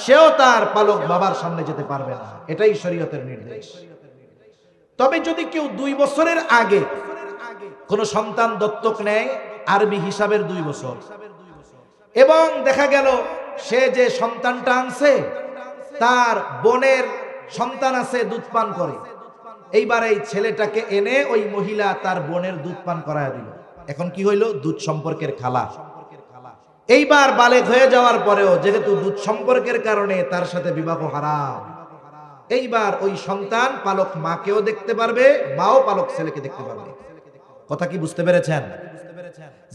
সেও তার পালক বাবার সামনে যেতে পারবে না। এটাই শরীয়তের নির্দেশ। তবে যদি কেউ 2 বছরের আগে কোন সন্তান দত্তক নেয়, আরবি হিসাবের 2 বছর, এবং দেখা গেল সে যে সন্তানটা আনছে তার বোনের সন্তান আছে, দুধ পান করে, এইবার এই ছেলেটাকে এনে ওই মহিলা তার বোনের দুধ পান করায় দিল। এখন কি হইল? দুধ সম্পর্কের খালা। এইবার বালেগ হয়ে যাওয়ার পরেও যেহেতু দুধ সম্পর্কের কারণে তার সাথে বিবাহ হারাম, এইবার ওই সন্তান পালক মাকেও দেখতে পারবে, মাও পালক ছেলেকে দেখতে পারবে। কথা কি বুঝতে পেরেছেন?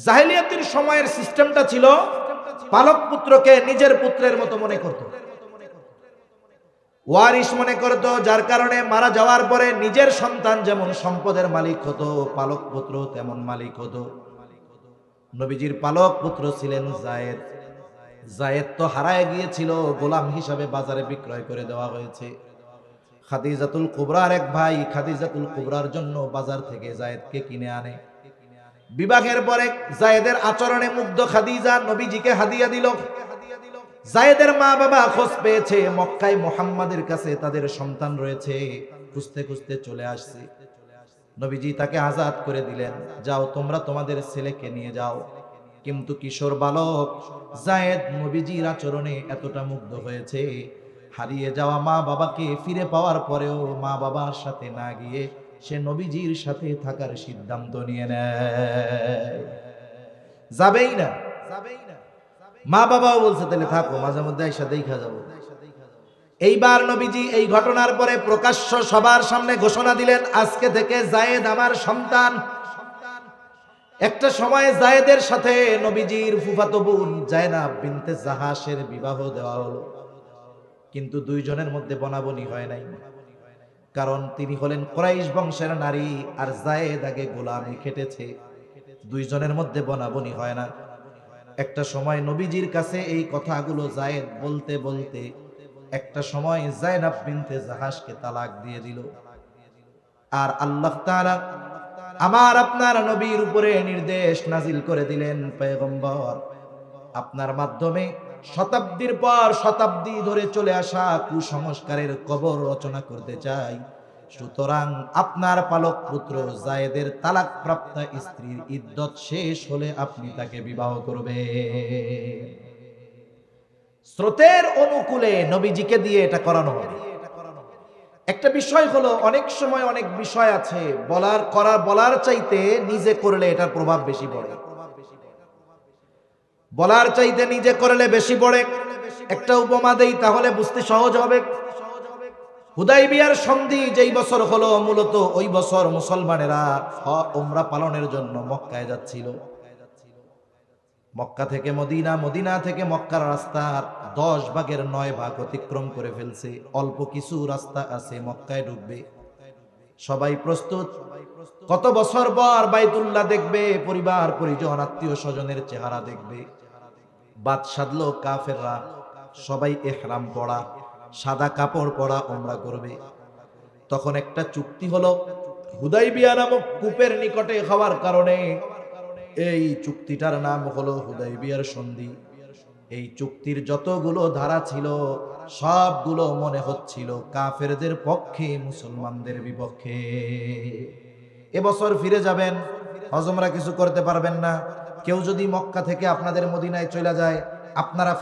জাহেলিয়াতের সময়ের সিস্টেমটা ছিল, পালক পুত্রকে নিজের পুত্রের মতো মনে করত। ওয়ারিশ মনে করতো, যার কারণে মারা যাওয়ার পরে নিজের সন্তান যেমন সম্পদের মালিক হতো, পালক পুত্র তেমন মালিক হতো। নবীজির পালক পুত্র ছিলেন যায়েদ। যায়েদ তো হারায় গিয়েছিল, গোলাম হিসাবে বাজারে বিক্রয় করে দেওয়া হয়েছে। খাদিজাতুল কুবরার এক ভাই খাদিজাতুল কুবরার জন্য বাজার থেকে যায়েদকে কিনে আনে। বিবাহের পরে যায়েদের আচরণে মুগ্ধ খাদিজা নবীজিকে হাদিয়া দিল। যায়েদের মা বাবা খোঁজ পেয়েছে মক্কায় মুহাম্মাদের কাছে তাদের সন্তান রয়েছে, খুঁজতে খুঁজতে চলে আসছে। নবীজি তাকে আজাদ করে দিলেন, যাও তোমরা তোমাদের ছেলেকে নিয়ে যাও। কিন্তু কিশোর বালক যায়েদ নবীজির আচরণে এতটা মুগ্ধ হয়েছে, হারিয়ে যাওয়া মা বাবাকে ফিরে পাওয়ার পরেও মা বাবার সাথে না গিয়ে সে নবীজির সাথে থাকার সিদ্ধান্ত নিয়ে নেয়। যাবেই না। মা বাবাও বলছে তাহলে থাকো, মাঝে মধ্যে এসে দেখা যাবো। এইবার নবীজি এই ঘটনার পরে প্রকাশ্য সবার সামনে ঘোষণা দিলেন, আজকে থেকে যায়েদ আমার সন্তান। একটা সময় যায়েদের সাথে নবীজির ফুফাতো বোন যায়নাব বিনতে জাহাসের বিবাহ দেওয়া হলো, কিন্তু দুইজনের মধ্যে বনাবনি হয় নাই। কারণ তিনি হলেন কুরাইশ বংশের নারী আর যায়েদ আগে গোলামি খেটেছে, দুইজনের মধ্যে বনাবনি হয় না। একটা সময় নবীজির কাছে এই কথাগুলো যায়েদ বলতে বলতে একটা সময় যায়নাব বিনতে জাহাসকে তালাক দিয়ে দিল। আর আল্লাহ তাআলা আমার আপনার নবীর উপরে নির্দেশ নাজিল করে দিলেন, পয়গম্বর আপনার মাধ্যমে শতাব্দীর পর শতাব্দী ধরে চলে আসা কুসংস্কারের কবর রচনা করতে চাই। সুতরাং আপনার পালক পুত্র যায়েদের তালাক প্রাপ্ত স্ত্রীর ইদ্দত শেষ হলে আপনি তাকে বিবাহ করবেন। স্রোতের অনুকূলে নবীজিকে দিয়ে এটা করানো হবে। একটা বিষয় হলো, অনেক সময় অনেক বিষয় আছে বলার চাইতে নিজে করলে এটার প্রভাব বেশি পড়ে। বলার চাইতে নিজে করলে বেশি পড়ে। একটা উপমা দেই তাহলে বুঝতে সহজ হবে। হুদাইবিয়ার সন্ধি যেই বছর হলো, মূলত ওই বছর মুসলমানেরা উমরা পালনের জন্য মক্কায় যাচ্ছিল। মক্কা থেকে মদিনা, মদিনা থেকে মক্কার রাস্তার 10 ভাগের 9 ভাগ অতিক্রম করে ফেলছে। অল্প কিছু রাস্তা আছে মক্কায় ঢুকবে। সবাই প্রস্তুত। কত বছর পর বাইতুল্লাহ দেখবে, পরিবার পরিজন আত্মীয় স্বজনের চেহারা দেখবে। বাদ সাধলো কাফেররা, সবাই ইহরাম পরা, সাদা কাপড় পরা উমরা করবে। তখন একটা চুক্তি হলো, হুদাইবিয়া নামক কূপের নিকটে হওয়ার কারণে এই চুক্তিটার নাম হলো হুদাইবিয়ার সন্ধি। এই চুক্তির যতগুলো ধারা ছিল সবগুলো মনে হচ্ছিল কাফেরদের পক্ষে, মুসলমানদের বিপক্ষে। এবছর ফিরে যাবেন, হজমরা কিছু করতে পারবেন না। কেউ যদি মক্কা থেকে আপনাদের মদিনায় চলে যায়, আপনারা